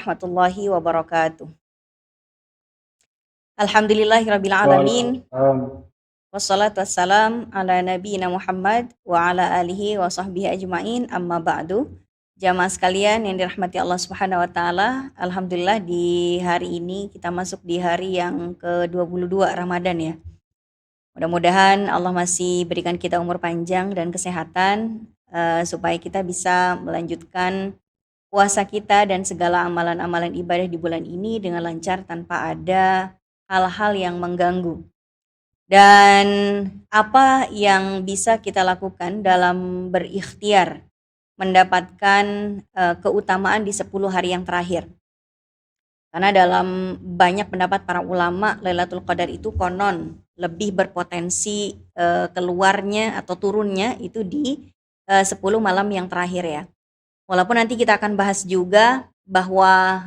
warahmatullahi wabarakatuh. Alhamdulillahirabbil alamin. Waalaikumsalam. Wassalatu wassalam ala nabiyina Muhammad wa ala alihi wa sahbihi ajmain, amma ba'du. Jamaah sekalian yang dirahmati Allah Subhanahu wa taala, alhamdulillah di hari ini kita masuk di hari yang ke-22 Ramadan ya. Mudah-mudahan Allah masih berikan kita umur panjang dan kesehatan supaya kita bisa melanjutkan puasa kita dan segala amalan-amalan ibadah di bulan ini dengan lancar tanpa ada hal-hal yang mengganggu. Dan apa yang bisa kita lakukan dalam berikhtiar mendapatkan keutamaan di 10 hari yang terakhir. Karena dalam banyak pendapat para ulama, Lailatul Qadar itu konon lebih berpotensi keluarnya atau turunnya itu di 10 malam yang terakhir ya. Walaupun nanti kita akan bahas juga bahwa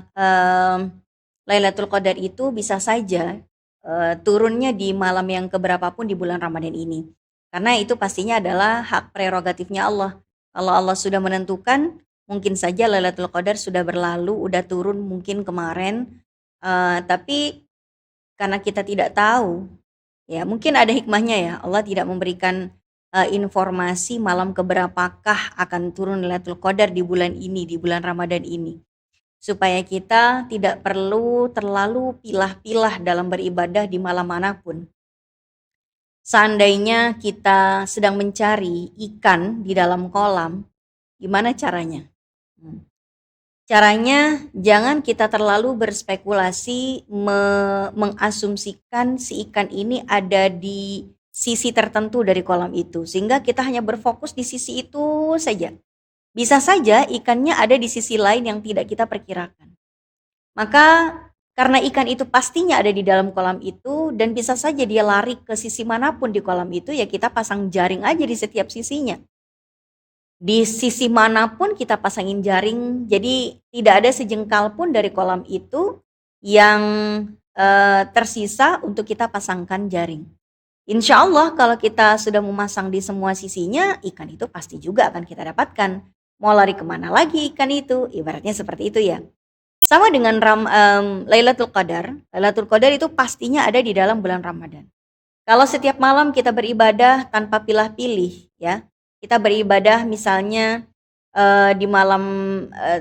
Lailatul Qadar itu bisa saja turunnya di malam yang keberapapun di bulan Ramadan ini. Karena itu pastinya adalah hak prerogatifnya Allah. Kalau Allah sudah menentukan, mungkin saja Lailatul Qadar sudah berlalu, udah turun mungkin kemarin. Tapi karena kita tidak tahu, ya mungkin ada hikmahnya ya. Allah tidak memberikan informasi malam keberapakah akan turun Lailatul Qadar di bulan ini, di bulan Ramadan ini. Supaya kita tidak perlu terlalu pilah-pilah dalam beribadah di malam manapun. Seandainya kita sedang mencari ikan di dalam kolam, gimana caranya? Caranya jangan kita terlalu berspekulasi mengasumsikan si ikan ini ada di sisi tertentu dari kolam itu, sehingga kita hanya berfokus di sisi itu saja. Bisa saja ikannya ada di sisi lain yang tidak kita perkirakan. Maka karena ikan itu pastinya ada di dalam kolam itu dan bisa saja dia lari ke sisi manapun di kolam itu, ya kita pasang jaring aja di setiap sisinya. Di sisi manapun kita pasangin jaring, jadi tidak ada sejengkal pun dari kolam itu yang tersisa untuk kita pasangkan jaring. Insya Allah kalau kita sudah memasang di semua sisinya, ikan itu pasti juga akan kita dapatkan. Mau lari kemana lagi ikan itu? Ibaratnya seperti itu ya. Sama dengan Lailatul Qadar. Lailatul Qadar itu pastinya ada di dalam bulan Ramadan. Kalau setiap malam kita beribadah tanpa pilih-pilih ya. Kita beribadah misalnya di malam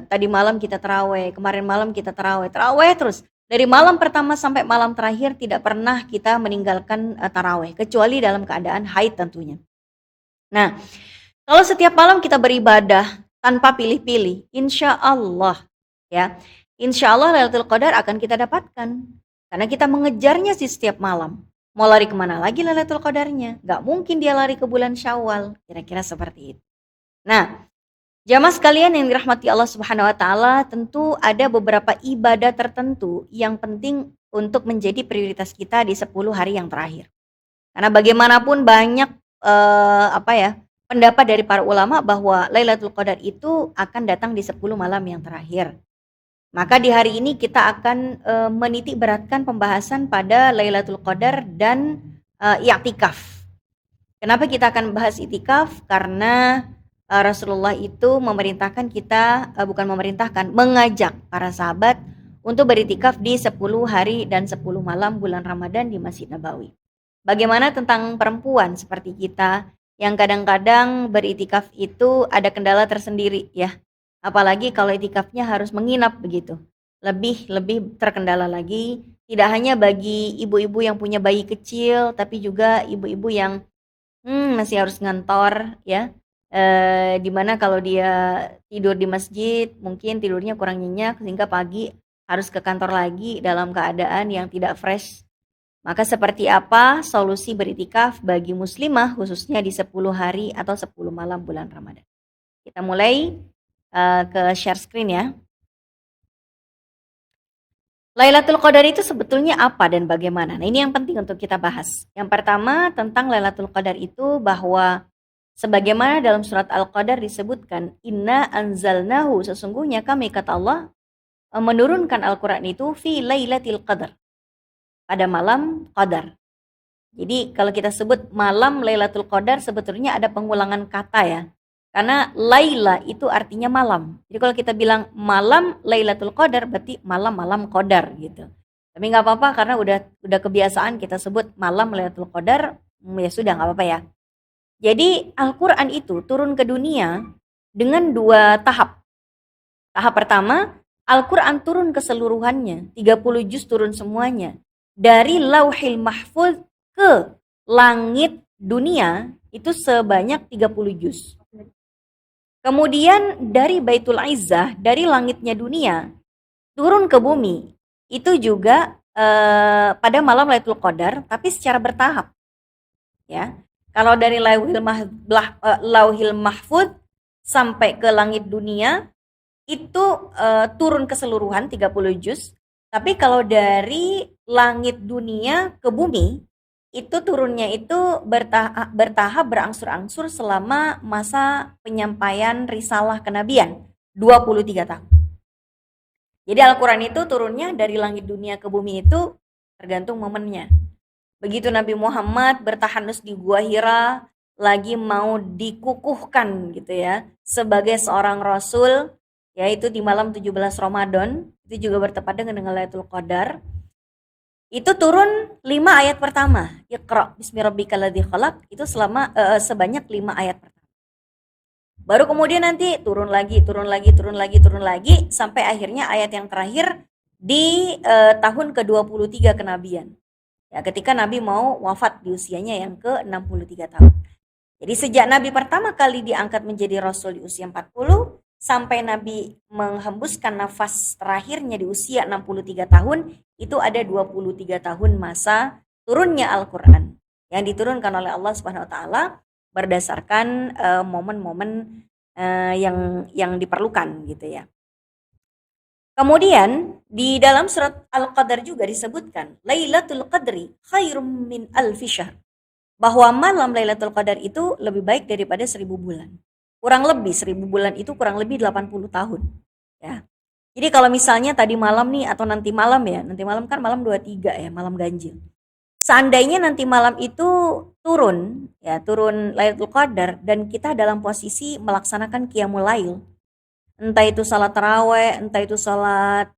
tadi malam kita tarawih, kemarin malam kita tarawih terus. Dari malam pertama sampai malam terakhir tidak pernah kita meninggalkan tarawih kecuali dalam keadaan haid tentunya. Nah, kalau setiap malam kita beribadah tanpa pilih-pilih, insya Allah ya, insya Allah Lailatul Qadar akan kita dapatkan karena kita mengejarnya sih setiap malam. Mau lari kemana lagi Lailatul Qadarnya? Gak mungkin dia lari ke bulan Syawal, kira-kira seperti itu. Nah, jamaah sekalian yang dirahmati Allah Subhanahu wa taala, tentu ada beberapa ibadah tertentu yang penting untuk menjadi prioritas kita di 10 hari yang terakhir. Karena bagaimanapun banyak pendapat dari para ulama bahwa Lailatul Qadar itu akan datang di 10 malam yang terakhir. Maka di hari ini kita akan menitik beratkan pembahasan pada Lailatul Qadar dan i'tikaf. Kenapa kita akan bahas i'tikaf? Karena Rasulullah itu memerintahkan kita, mengajak para sahabat untuk beriktikaf di 10 hari dan 10 malam bulan Ramadan di Masjid Nabawi. Bagaimana tentang perempuan seperti kita yang kadang-kadang beriktikaf itu ada kendala tersendiri ya. Apalagi kalau iktikafnya harus menginap begitu. Lebih terkendala lagi, tidak hanya bagi ibu-ibu yang punya bayi kecil, tapi juga ibu-ibu yang masih harus ngantor ya. Dimana kalau dia tidur di masjid mungkin tidurnya kurang nyenyak sehingga pagi harus ke kantor lagi dalam keadaan yang tidak fresh. Maka seperti apa solusi beriktikaf bagi muslimah khususnya di 10 hari atau 10 malam bulan Ramadan? Kita mulai ke share screen ya. Lailatul Qadar itu sebetulnya apa dan bagaimana? Nah, ini yang penting untuk kita bahas. Yang pertama tentang Lailatul Qadar itu bahwa sebagaimana dalam surat Al-Qadar disebutkan, Inna anzalnahu, sesungguhnya kami kata Allah menurunkan Al-Quran itu fi Lailatul Qadar, pada malam Qadar. Jadi kalau kita sebut malam Lailatul Qadar sebetulnya ada pengulangan kata ya. Karena Laila itu artinya malam. Jadi kalau kita bilang malam Lailatul Qadar berarti malam-malam Qadar gitu. Tapi nggak apa-apa karena udah kebiasaan kita sebut malam Lailatul Qadar, ya sudah nggak apa-apa ya. Jadi Al-Qur'an itu turun ke dunia dengan dua tahap. Tahap pertama, Al-Qur'an turun keseluruhannya, 30 juz turun semuanya. Dari Lauhil Mahfuz ke langit dunia itu sebanyak 30 juz. Kemudian dari Baitul Izzah, dari langitnya dunia, turun ke bumi. Itu juga pada malam Lailatul Qadar, tapi secara bertahap. Ya, kalau dari Lauhil Mahfuz sampai ke langit dunia, itu turun keseluruhan 30 juz. Tapi kalau dari langit dunia ke bumi, itu turunnya itu bertahap berangsur-angsur selama masa penyampaian risalah kenabian 23 tahun. Jadi Al-Quran itu turunnya dari langit dunia ke bumi itu tergantung momennya. Begitu Nabi Muhammad bertahanus di Gua Hira, lagi mau dikukuhkan gitu ya, sebagai seorang Rasul, yaitu di malam 17 Ramadan, itu juga bertepatan dengan Lailatul Qadar. Itu turun 5 ayat pertama. Iqra bismi rabbikal ladzi khalaq, itu sebanyak 5 ayat pertama. Baru kemudian nanti turun lagi sampai akhirnya ayat yang terakhir di tahun ke-23 kenabian. Ya, ketika Nabi mau wafat di usianya yang ke-63 tahun. Jadi sejak Nabi pertama kali diangkat menjadi Rasul di usia 40, sampai Nabi menghembuskan nafas terakhirnya di usia 63 tahun, itu ada 23 tahun masa turunnya Al-Quran yang diturunkan oleh Allah Subhanahu wa taala berdasarkan momen-momen yang diperlukan gitu ya. Kemudian di dalam surat Al-Qadar juga disebutkan Lailatul Qadri khairum min alfi syahr, bahwa malam Lailatul Qadar itu lebih baik daripada 1000 bulan. Kurang lebih 1000 bulan itu kurang lebih 80 tahun. Ya. Jadi kalau misalnya tadi malam nih atau nanti malam ya, nanti malam kan malam 23 ya, malam ganjil. Seandainya nanti malam itu turun Lailatul Qadar dan kita dalam posisi melaksanakan qiyamul lail. Entah itu salat tarawih, entah itu salat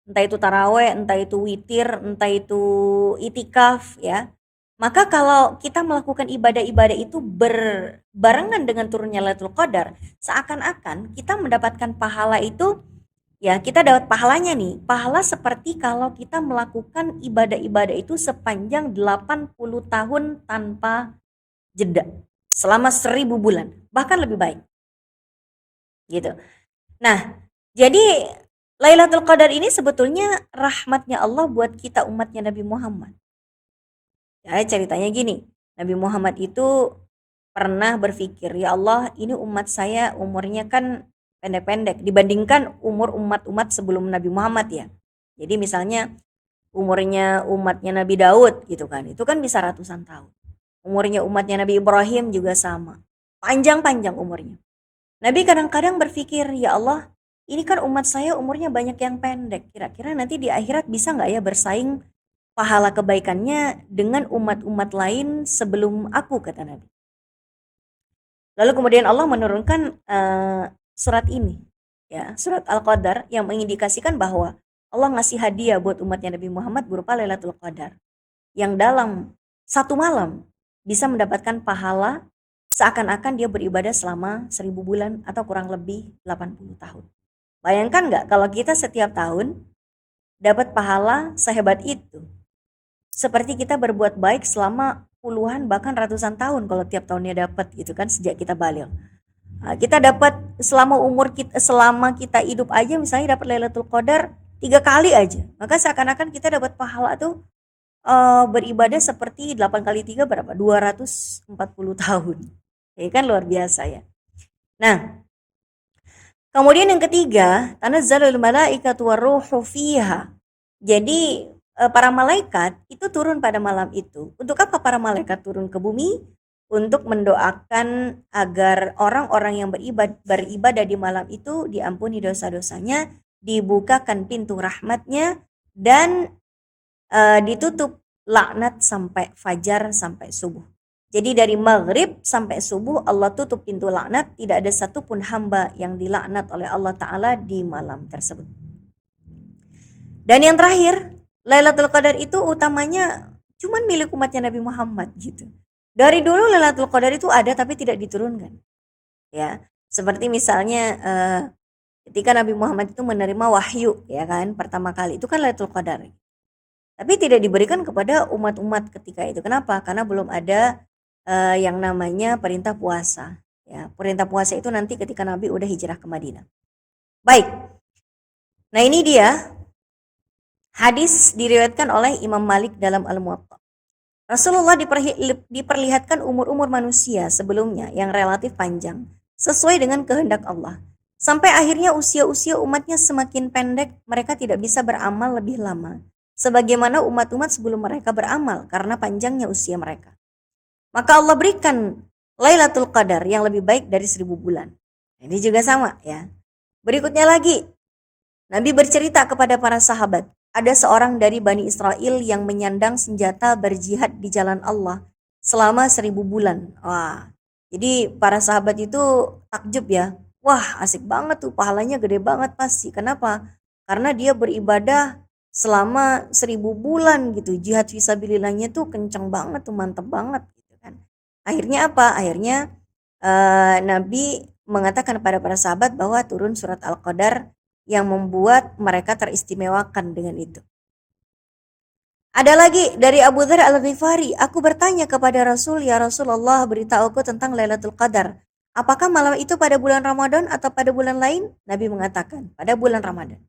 entah itu tarawih, entah itu witir, entah itu itikaf ya. Maka kalau kita melakukan ibadah-ibadah itu berbarengan dengan turunnya Lailatul Qadar, seakan-akan kita mendapatkan pahala itu, ya kita dapat pahalanya nih. Pahala seperti kalau kita melakukan ibadah-ibadah itu sepanjang 80 tahun tanpa jeda. Selama 1000 bulan, bahkan lebih baik. Gitu. Nah, jadi Lailatul Qadar ini sebetulnya rahmatnya Allah buat kita umatnya Nabi Muhammad. Ya, ceritanya gini, Nabi Muhammad itu pernah berpikir, ya Allah, ini umat saya umurnya kan pendek-pendek dibandingkan umur umat-umat sebelum Nabi Muhammad ya. Jadi misalnya umurnya umatnya Nabi Daud gitu kan, itu kan bisa ratusan tahun. Umurnya umatnya Nabi Ibrahim juga sama, panjang-panjang umurnya. Nabi kadang-kadang berpikir, ya Allah, ini kan umat saya umurnya banyak yang pendek, kira-kira nanti di akhirat bisa nggak ya bersaing pahala kebaikannya dengan umat-umat lain sebelum aku, kata Nabi. Lalu kemudian Allah menurunkan surat ini, ya, surat Al-Qadar, yang mengindikasikan bahwa Allah ngasih hadiah buat umatnya Nabi Muhammad berupa Lailatul Qadar, yang dalam satu malam bisa mendapatkan pahala seakan-akan dia beribadah selama 1000 bulan atau kurang lebih 80 tahun. Bayangkan nggak kalau kita setiap tahun dapat pahala sehebat itu? Seperti kita berbuat baik selama puluhan bahkan ratusan tahun kalau tiap tahunnya dapat gitu kan, sejak kita balik. Nah, kita dapat selama kita hidup aja misalnya dapat Lailatul Qadar 3 kali aja. Maka seakan-akan kita dapat pahala tuh beribadah seperti 8 kali 3 berapa? 240 tahun. Ya kan luar biasa ya. Nah, kemudian yang ketiga, tanazzalul malaikatu warruhu fiha. Jadi para malaikat itu turun pada malam itu. Untuk apa para malaikat turun ke bumi? Untuk mendoakan agar orang-orang yang beribadah di malam itu diampuni dosa-dosanya, dibukakan pintu rahmatnya, dan ditutup laknat sampai fajar, sampai subuh. Jadi dari maghrib sampai subuh Allah tutup pintu laknat, tidak ada satupun hamba yang dilaknat oleh Allah Ta'ala di malam tersebut. Dan yang terakhir, Lailatul Qadar itu utamanya cuman milik umatnya Nabi Muhammad gitu. Dari dulu Lailatul Qadar itu ada tapi tidak diturunkan. Ya, seperti misalnya ketika Nabi Muhammad itu menerima wahyu, ya kan, pertama kali itu kan Lailatul Qadar. Tapi tidak diberikan kepada umat-umat ketika itu. Kenapa? Karena belum ada yang namanya perintah puasa. Ya, perintah puasa itu nanti ketika Nabi udah hijrah ke Madinah. Baik. Nah, ini dia hadis diriwayatkan oleh Imam Malik dalam Al-Muwatta. Rasulullah diperlihatkan umur-umur manusia sebelumnya yang relatif panjang sesuai dengan kehendak Allah. Sampai akhirnya usia-usia umatnya semakin pendek, mereka tidak bisa beramal lebih lama. Sebagaimana umat-umat sebelum mereka beramal karena panjangnya usia mereka. Maka Allah berikan Lailatul Qadar yang lebih baik dari 1000 bulan. Ini juga sama ya. Berikutnya lagi, Nabi bercerita kepada para sahabat, ada seorang dari Bani Israel yang menyandang senjata berjihad di jalan Allah selama 1000 bulan. Wah, jadi para sahabat itu takjub ya. Wah, asik banget tuh, pahalanya gede banget pasti. Kenapa? Karena dia beribadah selama 1000 bulan gitu. Jihad fisabilillahnya tuh kenceng banget tuh, mantep banget gitu kan. Akhirnya apa? Akhirnya Nabi mengatakan kepada para sahabat bahwa turun surat Al-Qadar yang membuat mereka teristimewakan dengan itu. Ada lagi dari Abu Dzar Al-Ghifari, aku bertanya kepada Rasul, ya Rasulullah, beritahuku tentang Lailatul Qadar. Apakah malam itu pada bulan Ramadan atau pada bulan lain? Nabi mengatakan, pada bulan Ramadan.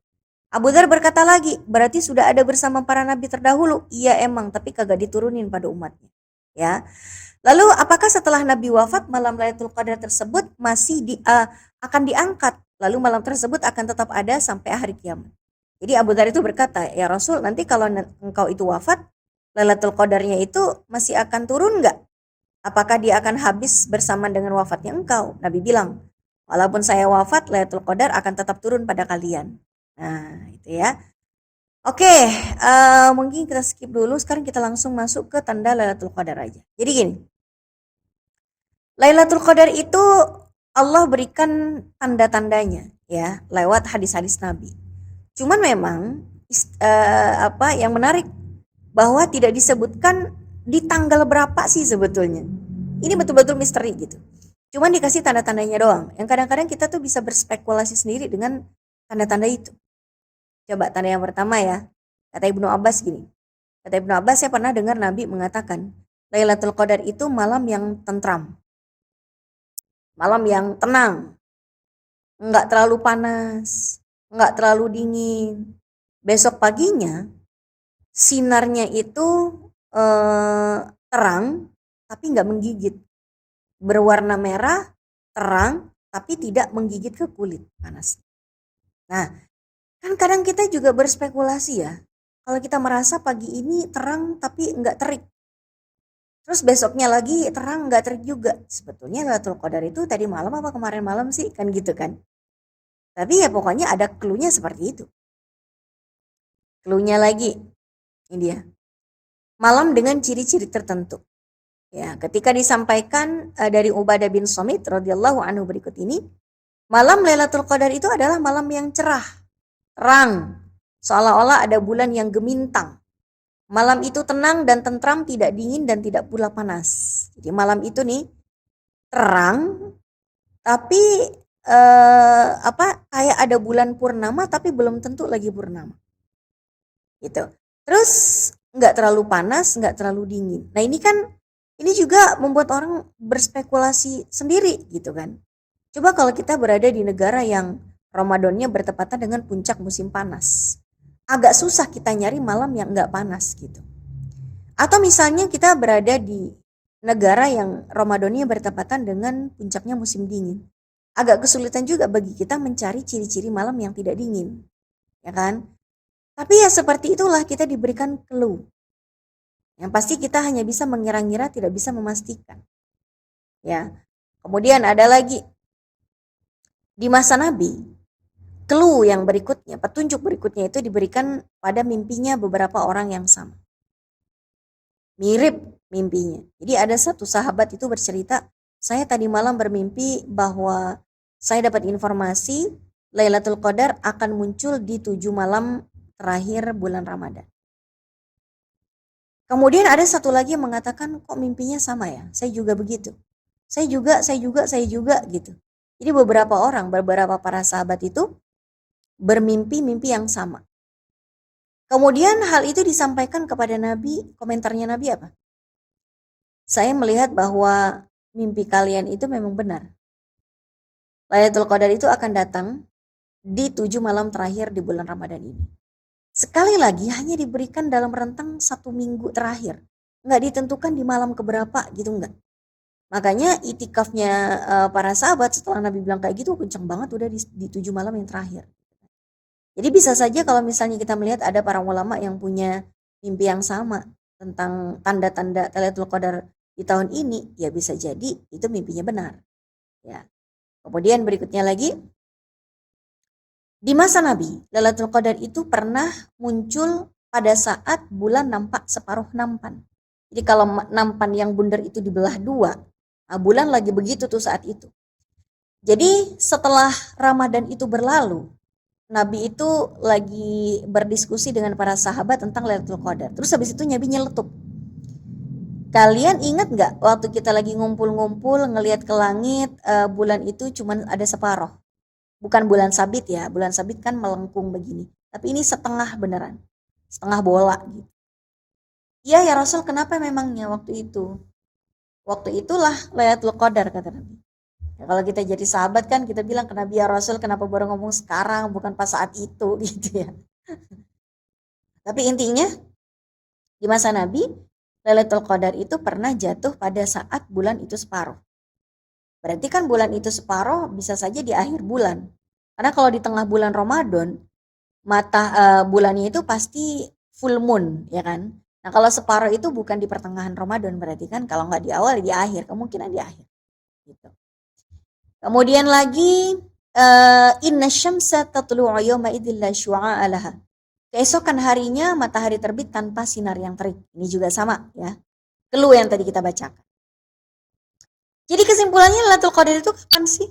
Abu Dzar berkata lagi, berarti sudah ada bersama para nabi terdahulu? Iya emang, tapi kagak diturunin pada umatnya. Ya. Lalu apakah setelah Nabi wafat malam Lailatul Qadar tersebut masih akan diangkat? Lalu malam tersebut akan tetap ada sampai hari kiamat. Jadi Abu Dzar itu berkata, ya Rasul, nanti kalau engkau itu wafat, Lailatul Qadarnya itu masih akan turun nggak? Apakah dia akan habis bersama dengan wafatnya engkau? Nabi bilang, walaupun saya wafat, Lailatul Qadar akan tetap turun pada kalian. Nah, itu ya. Oke, mungkin kita skip dulu. Sekarang kita langsung masuk ke tanda Lailatul Qadar aja. Jadi gini, Lailatul Qadar itu Allah berikan tanda-tandanya ya lewat hadis-hadis Nabi. Cuman memang apa yang menarik bahwa tidak disebutkan di tanggal berapa sih sebetulnya. Ini betul-betul misteri gitu. Cuman dikasih tanda-tandanya doang. Yang kadang-kadang kita tuh bisa berspekulasi sendiri dengan tanda-tanda itu. Coba tanda yang pertama ya. Kata Ibnu Abbas gini. Kata Ibnu Abbas, saya pernah dengar Nabi mengatakan, Lailatul Qadar itu malam yang tentram. Malam yang tenang. Enggak terlalu panas, enggak terlalu dingin. Besok paginya sinarnya itu terang tapi enggak menggigit. Berwarna merah, terang tapi tidak menggigit ke kulit panas. Nah, kan kadang kita juga berspekulasi ya. Kalau kita merasa pagi ini terang tapi enggak terik. Terus besoknya lagi terang enggak terik juga. Sebetulnya Lailatul Qadar itu tadi malam apa kemarin malam sih? Kan gitu kan. Tapi ya pokoknya ada clue-nya seperti itu. Clue-nya lagi, ini dia. Malam dengan ciri-ciri tertentu. Ya, ketika disampaikan dari Ubadah bin Samit radhiyallahu anhu berikut ini, malam Lailatul Qadar itu adalah malam yang cerah, terang, seolah-olah ada bulan yang gemintang. Malam itu tenang dan tentram, tidak dingin dan tidak pula panas. Jadi malam itu nih terang, tapi kayak ada bulan purnama tapi belum tentu lagi purnama. Gitu. Terus nggak terlalu panas, nggak terlalu dingin. Nah ini juga membuat orang berspekulasi sendiri gitu kan. Coba kalau kita berada di negara yang Ramadannya bertepatan dengan puncak musim panas. Agak susah kita nyari malam yang nggak panas gitu. Atau misalnya kita berada di negara yang Ramadannya bertepatan dengan puncaknya musim dingin. Agak kesulitan juga bagi kita mencari ciri-ciri malam yang tidak dingin. Ya kan? Tapi ya seperti itulah kita diberikan clue. Yang pasti kita hanya bisa mengira-ngira, tidak bisa memastikan. Ya. Kemudian ada lagi di masa Nabi, clue yang berikutnya, petunjuk berikutnya itu diberikan pada mimpinya beberapa orang yang sama. Mirip mimpinya. Jadi ada satu sahabat itu bercerita, saya tadi malam bermimpi bahwa saya dapat informasi Lailatul Qadar akan muncul di 7 malam terakhir bulan Ramadan. Kemudian ada satu lagi yang mengatakan, kok mimpinya sama ya? Saya juga begitu. Saya juga gitu. Jadi beberapa para sahabat itu bermimpi mimpi yang sama. Kemudian hal itu disampaikan kepada Nabi, komentarnya Nabi apa? Saya melihat bahwa mimpi kalian itu memang benar. Lailatul Qadar itu akan datang di 7 malam terakhir di bulan Ramadan ini. Sekali lagi hanya diberikan dalam rentang 1 minggu terakhir. Nggak ditentukan di malam keberapa gitu, enggak. Makanya itikafnya para sahabat setelah Nabi bilang kayak gitu kenceng banget udah di 7 malam yang terakhir. Jadi bisa saja kalau misalnya kita melihat ada para ulama yang punya mimpi yang sama tentang tanda-tanda Lailatul Qadar di tahun ini, ya bisa jadi itu mimpinya benar. Ya. Kemudian berikutnya lagi, di masa Nabi, Lailatul Qadar itu pernah muncul pada saat bulan nampak separuh nampan. Jadi kalau nampan yang bundar itu dibelah dua, bulan lagi begitu tuh saat itu. Jadi setelah Ramadan itu berlalu, Nabi itu lagi berdiskusi dengan para sahabat tentang Lailatul Qadar. Terus habis itu Nabi nyeletuk. Kalian ingat nggak waktu kita lagi ngumpul-ngumpul ngelihat ke langit, bulan itu cuman ada separuh. Bukan bulan sabit ya, bulan sabit kan melengkung begini. Tapi ini setengah beneran, setengah bola gitu. Iya ya Rasul, kenapa memangnya waktu itu? Waktu itulah Lailatul Qadar kata Nabi. Ya, kalau kita jadi sahabat kan kita bilang ke Nabi, ya Rasul kenapa baru ngomong sekarang bukan pas saat itu gitu ya. Tapi intinya di masa Nabi Lailatul Qadar itu pernah jatuh pada saat bulan itu separuh. Berarti kan bulan itu separuh bisa saja di akhir bulan. Karena kalau di tengah bulan Ramadan, bulannya itu pasti full moon, ya kan? Nah kalau separuh itu bukan di pertengahan Ramadan, berarti kan kalau nggak di awal di akhir, kemungkinan di akhir. Gitu. Kemudian lagi, inna syamsa tatlu'u yawma idzin la syu'a'a laha. Keesokan harinya matahari terbit tanpa sinar yang terik. Ini juga sama ya. Clue yang tadi kita bacakan. Jadi kesimpulannya Lailatul Qadar itu kapan sih?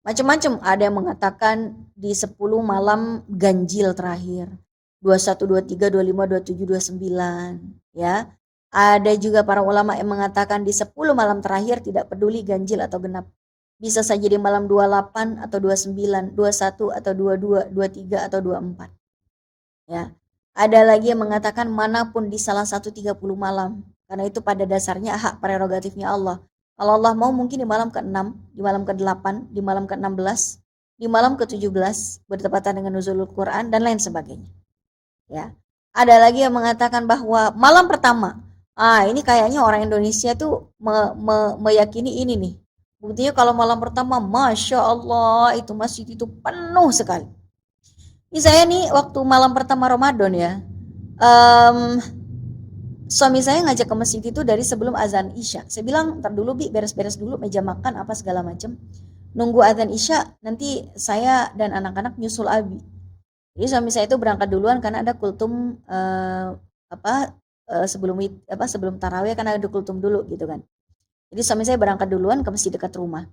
Macam-macam. Ada yang mengatakan di 10 malam ganjil terakhir. 21, 23, 25, 27, 29. Ya. Ada juga para ulama yang mengatakan di 10 malam terakhir tidak peduli ganjil atau genap. Bisa saja di malam 28 atau 29, 21 atau 22, 23 atau 24. Ya. Ada lagi yang mengatakan manapun di salah satu 30 malam. Karena itu pada dasarnya hak prerogatifnya Allah. Kalau Allah mau mungkin di malam ke-6, di malam ke-8, di malam ke-16, di malam ke-17 bertepatan dengan nuzulul Quran dan lain sebagainya. Ya. Ada lagi yang mengatakan bahwa malam pertama, ini kayaknya orang Indonesia tuh meyakini ini nih. Buktinya kalau malam pertama, Masya Allah, itu masjid itu penuh sekali. Ini saya nih waktu malam pertama Ramadan ya, suami saya ngajak ke masjid itu dari sebelum azan Isya. Saya bilang, ntar dulu Bi, beres-beres dulu meja makan apa segala macam. Nunggu azan Isya, nanti saya dan anak-anak nyusul Abi. Jadi suami saya itu berangkat duluan karena ada kultum sebelum tarawih kan ada kultum dulu gitu kan. Jadi suami saya berangkat duluan ke masjid dekat rumah.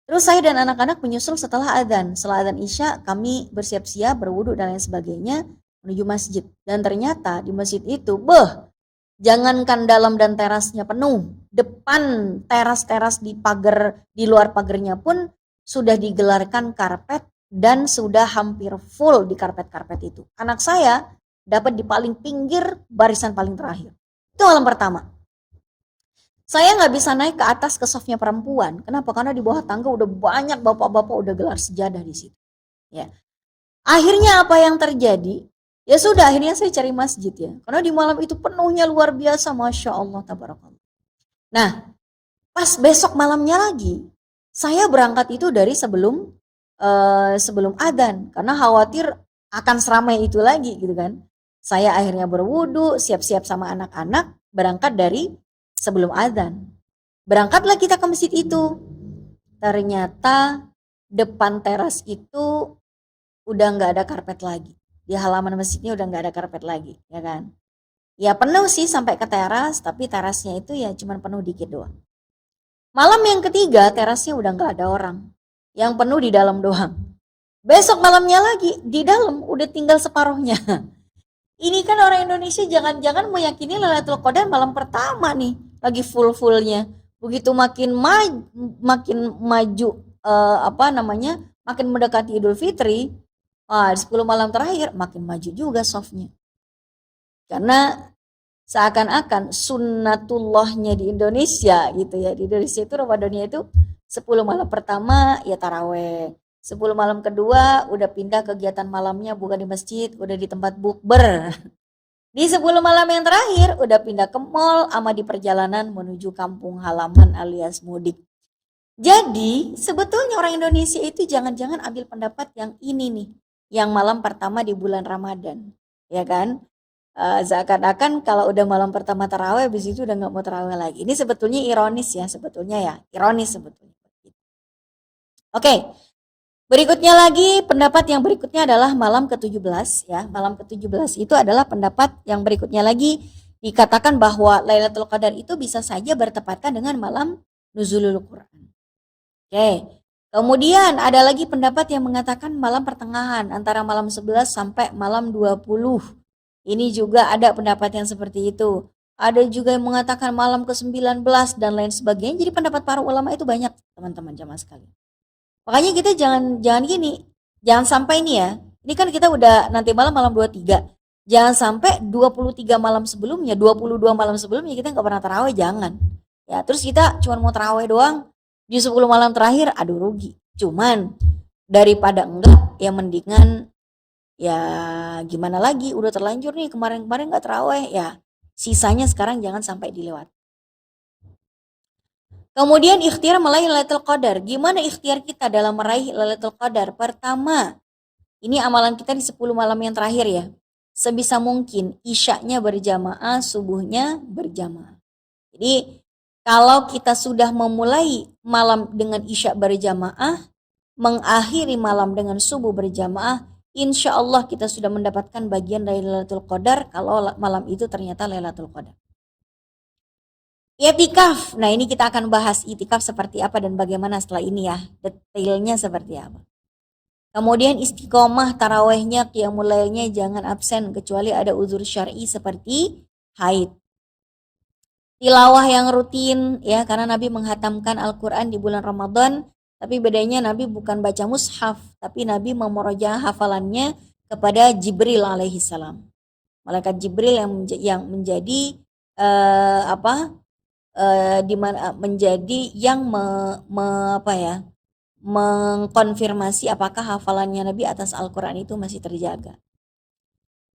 Terus saya dan anak-anak menyusul setelah azan. Setelah azan Isya kami bersiap-siap, berwudu dan lain sebagainya menuju masjid. Dan ternyata di masjid itu, jangankan dalam dan terasnya penuh, depan teras-teras di pagar, di luar pagarnya pun sudah digelarkan karpet dan sudah hampir full di karpet-karpet itu. Anak saya dapat di paling pinggir barisan paling terakhir. Itu malam pertama. Saya nggak bisa naik ke atas ke softnya perempuan. Kenapa? Karena di bawah tangga udah banyak bapak-bapak udah gelar sejadah di situ. Ya. Akhirnya apa yang terjadi? Ya sudah, akhirnya saya cari masjid ya. Karena di malam itu penuhnya luar biasa, Masya Allah, tabarakallah. Nah, pas besok malamnya lagi, saya berangkat itu dari sebelum adzan. Karena khawatir akan seramai itu lagi gitu kan. Saya akhirnya berwudu, siap-siap sama anak-anak, berangkat dari sebelum adzan. Berangkatlah kita ke masjid itu. Ternyata depan teras itu udah nggak ada karpet lagi. Di halaman masjidnya udah nggak ada karpet lagi, ya kan? Ya penuh sih sampai ke teras, tapi terasnya itu ya cuman penuh dikit doang. Malam yang ketiga terasnya udah nggak ada orang, yang penuh di dalam doang. Besok malamnya lagi di dalam udah tinggal separuhnya. Ini kan orang Indonesia jangan-jangan meyakini Lailatul Qadar malam pertama nih, lagi full-fullnya. Begitu makin maju apa namanya? Makin mendekati Idul Fitri, 10 malam terakhir makin maju juga softnya. Karena seakan-akan sunnatullahnya di Indonesia gitu ya. Di Indonesia itu Ramadannya itu 10 malam pertama ya taraweh. 10 malam kedua udah pindah kegiatan malamnya bukan di masjid, udah di tempat bukber. Di 10 malam yang terakhir udah pindah ke mall sama di perjalanan menuju kampung halaman alias mudik. Jadi sebetulnya orang Indonesia itu jangan-jangan ambil pendapat yang ini nih, yang malam pertama di bulan Ramadan, ya kan? Seakan-akan kalau udah malam pertama taraweh, habis itu udah nggak mau taraweh lagi. Ini sebetulnya ironis ya, sebetulnya ya, ironis sebetulnya. Oke, berikutnya lagi pendapat yang berikutnya adalah malam ke-17 ya. Malam ke-17 itu adalah pendapat yang berikutnya lagi dikatakan bahwa Lailatul Qadar itu bisa saja bertepatan dengan malam nuzulul Quran. Oke. Kemudian ada lagi pendapat yang mengatakan malam pertengahan antara malam 11 sampai malam 20. Ini juga ada pendapat yang seperti itu. Ada juga yang mengatakan malam ke-19 dan lain sebagainya. Jadi pendapat para ulama itu banyak, teman-teman jamaah sekalian. Makanya kita jangan gini. Jangan sampai ini ya. Ini kan kita udah nanti malam 23. Jangan sampai 23 malam sebelumnya, 22 malam sebelumnya kita nggak pernah taraweh, jangan. Ya, terus kita cuma mau taraweh doang di 10 malam terakhir, aduh rugi. Cuman daripada enggak, ya mendingan ya gimana lagi, udah terlanjur nih kemarin-kemarin nggak taraweh, ya sisanya sekarang jangan sampai dilewat. Kemudian ikhtiar meraih Lailatul Qadar. Gimana ikhtiar kita dalam meraih Lailatul Qadar? Pertama, ini amalan kita di 10 malam yang terakhir ya. Sebisa mungkin isyaknya berjamaah, subuhnya berjamaah. Jadi kalau kita sudah memulai malam dengan isya berjamaah, mengakhiri malam dengan subuh berjamaah, insya Allah kita sudah mendapatkan bagian dari Lailatul Qadar kalau malam itu ternyata Lailatul Qadar. Itikaf, nah ini kita akan bahas itikaf seperti apa dan bagaimana setelah ini ya, detailnya seperti apa. Kemudian istiqomah tarawehnya, qiyamul lailnya jangan absen kecuali ada uzur syar'i seperti haid. Tilawah yang rutin ya, karena Nabi menghatamkan Al-Quran di bulan Ramadan, tapi bedanya Nabi bukan baca mushaf, tapi Nabi memurojaah hafalannya kepada Jibril alaihi salam. Malaikat Jibril yang menjadi menjadi yang mengkonfirmasi apakah hafalannya Nabi atas Al-Quran itu masih terjaga.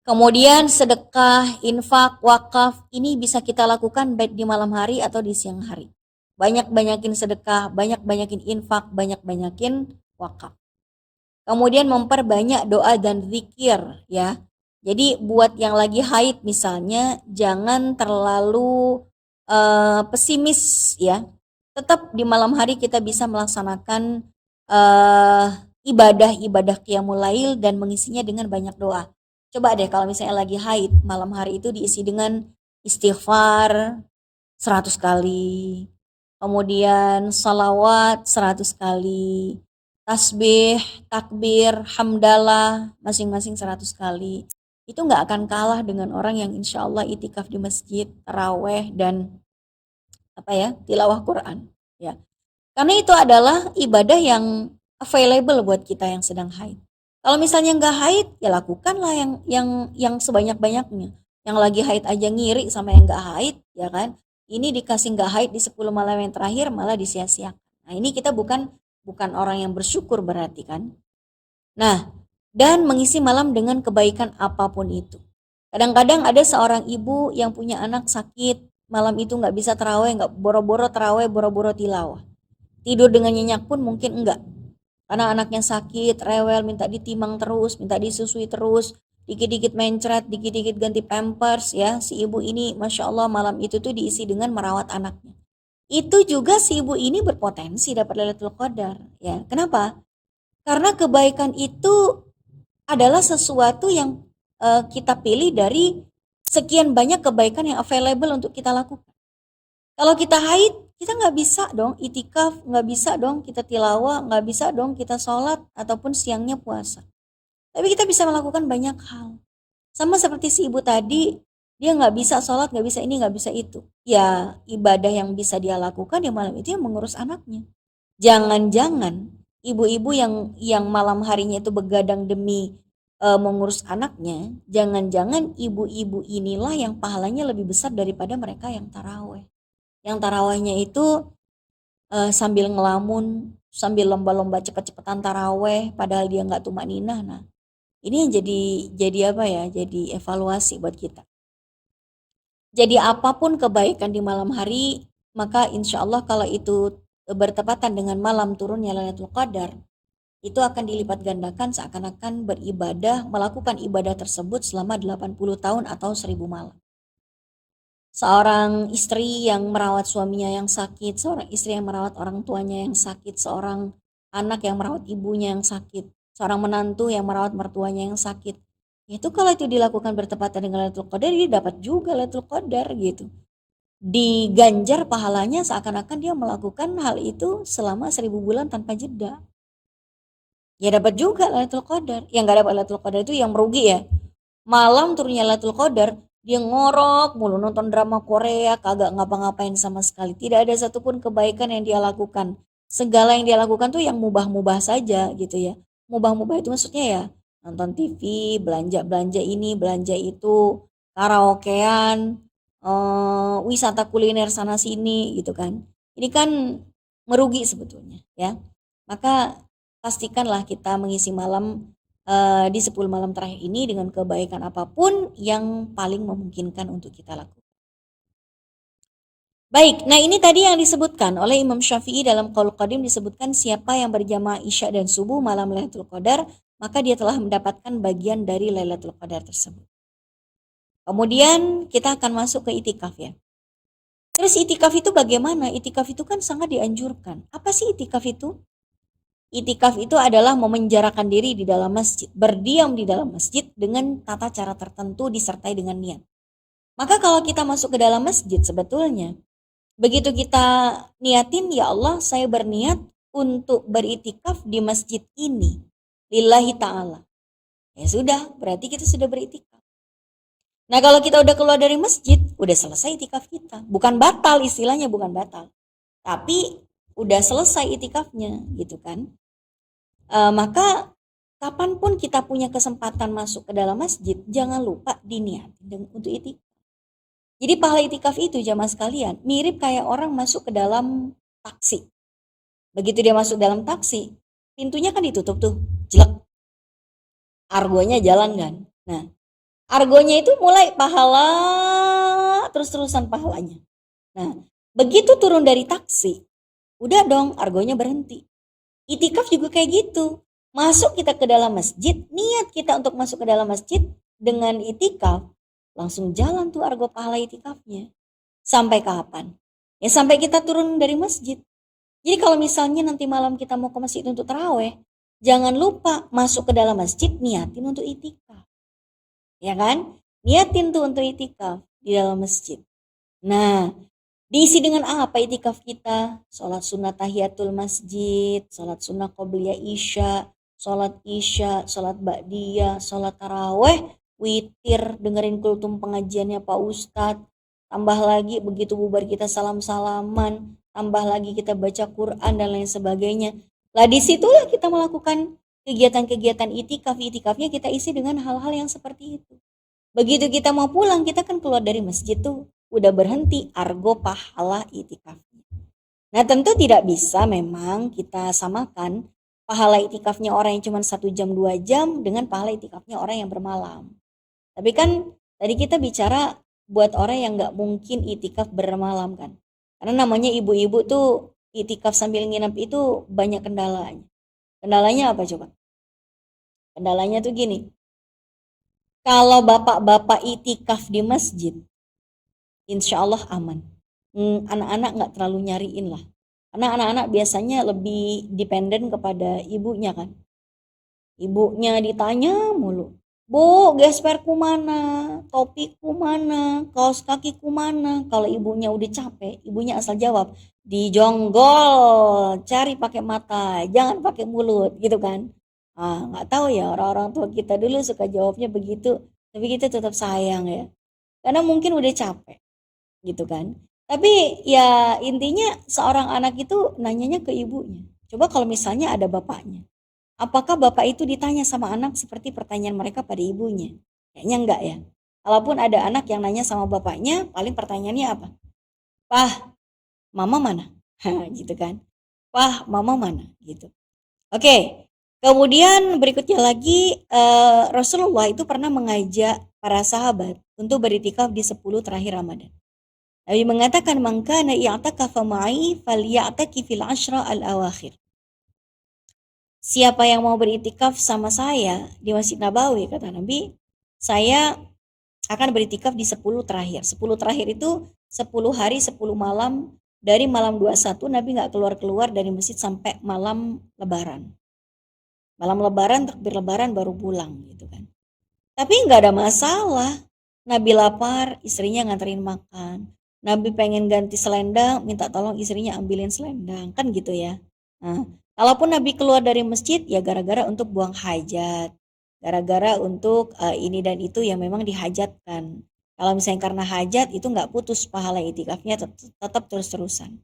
Kemudian sedekah, infak, wakaf, ini bisa kita lakukan baik di malam hari atau di siang hari. Banyak-banyakin sedekah, banyak-banyakin infak, banyak-banyakin wakaf. Kemudian memperbanyak doa dan zikir ya. Jadi buat yang lagi haid misalnya, jangan terlalu pesimis ya. Tetap di malam hari kita bisa melaksanakan ibadah-ibadah qiyamul lail dan mengisinya dengan banyak doa. Coba deh kalau misalnya lagi haid, malam hari itu diisi dengan istighfar 100 kali, kemudian salawat 100 kali, tasbih, takbir, hamdalah masing-masing 100 kali. Itu nggak akan kalah dengan orang yang insya Allah itikaf di masjid, taraweh, dan tilawah Quran. Ya. Karena itu adalah ibadah yang available buat kita yang sedang haid. Kalau misalnya nggak haid, ya lakukanlah yang sebanyak-banyaknya. Yang lagi haid aja ngiri sama yang nggak haid, ya kan? Ini dikasih nggak haid di 10 malam yang terakhir malah disia-siakan. Nah ini kita bukan orang yang bersyukur berarti kan? Nah, dan mengisi malam dengan kebaikan apapun itu. Kadang-kadang ada seorang ibu yang punya anak sakit, malam itu nggak bisa taraweh, nggak boro-boro taraweh, boro-boro tilawah. Tidur dengan nyenyak pun mungkin enggak. Karena anaknya sakit, rewel, minta ditimang terus, minta disusui terus, dikit-dikit mencret, dikit-dikit ganti pampers ya. Si ibu ini Masya Allah malam itu tuh diisi dengan merawat anaknya. Itu juga si ibu ini berpotensi dapat Lailatul Qadar ya. Kenapa? Karena kebaikan itu adalah sesuatu yang kita pilih dari sekian banyak kebaikan yang available untuk kita lakukan. Kalau kita haid, kita nggak bisa dong itikaf, nggak bisa dong kita tilawah, nggak bisa dong kita sholat, ataupun siangnya puasa. Tapi kita bisa melakukan banyak hal. Sama seperti si ibu tadi, dia nggak bisa sholat, nggak bisa ini, nggak bisa itu. Ya, ibadah yang bisa dia lakukan di malam itu yang mengurus anaknya. Jangan-jangan ibu-ibu yang malam harinya itu begadang demi mengurus anaknya, jangan-jangan ibu-ibu inilah yang pahalanya lebih besar daripada mereka yang taraweh. Yang tarawehnya itu sambil ngelamun, sambil lomba-lomba cepet-cepetan taraweh, padahal dia nggak tumaninah. Nah, ini yang jadi apa ya? Jadi evaluasi buat kita. Jadi apapun kebaikan di malam hari, maka insya Allah kalau itu bertepatan dengan malam turunnya Lailatul Qadar, itu akan dilipat gandakan seakan-akan beribadah, melakukan ibadah tersebut selama 80 tahun atau 1000 malam. Seorang istri yang merawat suaminya yang sakit, seorang istri yang merawat orang tuanya yang sakit, seorang anak yang merawat ibunya yang sakit, seorang menantu yang merawat mertuanya yang sakit. Itu kalau itu dilakukan bertepatan dengan Lailatul Qadar, dia dapat juga Lailatul Qadar gitu. Diganjar pahalanya seakan-akan dia melakukan hal itu selama 1000 bulan tanpa jeda. Ya dapat juga Lailatul Qadar. Yang gak dapat Lailatul Qadar itu yang merugi ya. Malam turunnya Lailatul Qadar, dia ngorok mulu nonton drama Korea, kagak ngapa-ngapain sama sekali. Tidak ada satupun kebaikan yang dia lakukan. Segala yang dia lakukan tuh yang mubah-mubah saja gitu ya. Mubah-mubah itu maksudnya ya nonton TV, belanja-belanja ini, belanja itu, karaokean, wisata kuliner sana sini gitu kan. Ini kan merugi sebetulnya ya. Maka pastikanlah kita mengisi malam di 10 malam terakhir ini dengan kebaikan apapun yang paling memungkinkan untuk kita lakukan. Baik, nah ini tadi yang disebutkan oleh Imam Syafi'i dalam Qaul Qadim, disebutkan siapa yang berjamaah Isya dan Subuh malam Lailatul Qadar, maka dia telah mendapatkan bagian dari Lailatul Qadar tersebut. Kemudian kita akan masuk ke itikaf ya. Terus itikaf itu bagaimana? Itikaf itu kan sangat dianjurkan. Apa sih itikaf itu? Itikaf itu adalah memenjarakan diri di dalam masjid, berdiam di dalam masjid dengan tata cara tertentu disertai dengan niat. Maka kalau kita masuk ke dalam masjid sebetulnya, begitu kita niatin, ya Allah saya berniat untuk beritikaf di masjid ini, lillahi ta'ala. Ya sudah, berarti kita sudah beritikaf. Nah kalau kita udah keluar dari masjid, udah selesai itikaf kita. Bukan batal, istilahnya bukan batal. Tapi udah selesai itikafnya gitu kan. Maka kapanpun kita punya kesempatan masuk ke dalam masjid, jangan lupa diniatin untuk itikaf. Jadi pahala itikaf itu jamaah sekalian mirip kayak orang masuk ke dalam taksi. Begitu dia masuk dalam taksi, pintunya kan ditutup tuh, jelek. Argonya jalan kan. Nah, argonya itu mulai pahala, terus-terusan pahalanya. Nah, begitu turun dari taksi, udah dong argonya berhenti. Itikaf juga kayak gitu. Masuk kita ke dalam masjid, niat kita untuk masuk ke dalam masjid dengan itikaf, langsung jalan tuh argo pahala itikafnya. Sampai kapan? Ya sampai kita turun dari masjid. Jadi kalau misalnya nanti malam kita mau ke masjid untuk taraweh, jangan lupa masuk ke dalam masjid, niatin untuk itikaf. Ya kan? Niatin tuh untuk itikaf di dalam masjid. Nah, diisi dengan apa itikaf kita? Sholat sunnah tahiyatul masjid, sholat sunnah qobliyah isya, sholat isya, sholat ba'diyah, sholat taraweh, witir, dengerin kultum pengajiannya Pak Ustadz, tambah lagi begitu bubar kita salam-salaman, tambah lagi kita baca Quran dan lain sebagainya. Lah disitulah kita melakukan kegiatan-kegiatan itikafnya kita isi dengan hal-hal yang seperti itu. Begitu kita mau pulang, kita kan keluar dari masjid tuh, udah berhenti argo pahala itikafnya. Nah tentu tidak bisa memang kita samakan pahala itikafnya orang yang cuma 1 jam 2 jam dengan pahala itikafnya orang yang bermalam. Tapi kan tadi kita bicara buat orang yang gak mungkin itikaf bermalam kan. Karena namanya ibu-ibu tuh itikaf sambil nginep itu banyak kendalanya. Kendalanya apa coba? Kendalanya tuh gini. Kalau bapak-bapak itikaf di masjid, insya Allah aman. Anak-anak gak terlalu nyariin lah. Karena anak-anak biasanya lebih dependen kepada ibunya kan. Ibunya ditanya mulu. Bu, gesperku mana? Topiku mana? Kaos kakiku mana? Kalau ibunya udah capek, ibunya asal jawab, dijonggol, cari pakai mata, jangan pakai mulut, gitu kan? Ah, nggak tahu ya orang-orang tua kita dulu suka jawabnya begitu, tapi kita tetap sayang ya. Karena mungkin udah capek, gitu kan? Tapi ya intinya seorang anak itu nanyanya ke ibunya. Coba kalau misalnya ada bapaknya. Apakah bapak itu ditanya sama anak seperti pertanyaan mereka pada ibunya? Kayaknya enggak ya. Kalaupun ada anak yang nanya sama bapaknya, paling pertanyaannya apa? Pah, mama mana? Gitu kan. Pah, mama mana? Gitu. Oke. Kemudian berikutnya lagi Rasulullah itu pernah mengajak para sahabat untuk beritikaf di 10 terakhir Ramadan. Nabi mengatakan, "Man kana i'takafa ma'i falya'taki fil ashra al-awakhir." Siapa yang mau beritikaf sama saya di Masjid Nabawi, kata Nabi, saya akan beritikaf di 10 terakhir. 10 terakhir itu 10 hari 10 malam, dari malam 21 Nabi nggak keluar-keluar dari masjid sampai malam lebaran. Malam lebaran, takbir lebaran baru pulang gitu kan. Tapi nggak ada masalah. Nabi lapar, istrinya nganterin makan. Nabi pengen ganti selendang, minta tolong istrinya ambilin selendang, kan gitu ya. Nah, kalaupun Nabi keluar dari masjid, ya gara-gara untuk buang hajat. Gara-gara untuk ini dan itu yang memang dihajatkan. Kalau misalnya karena hajat, itu nggak putus pahala itikafnya, tetap terus-terusan.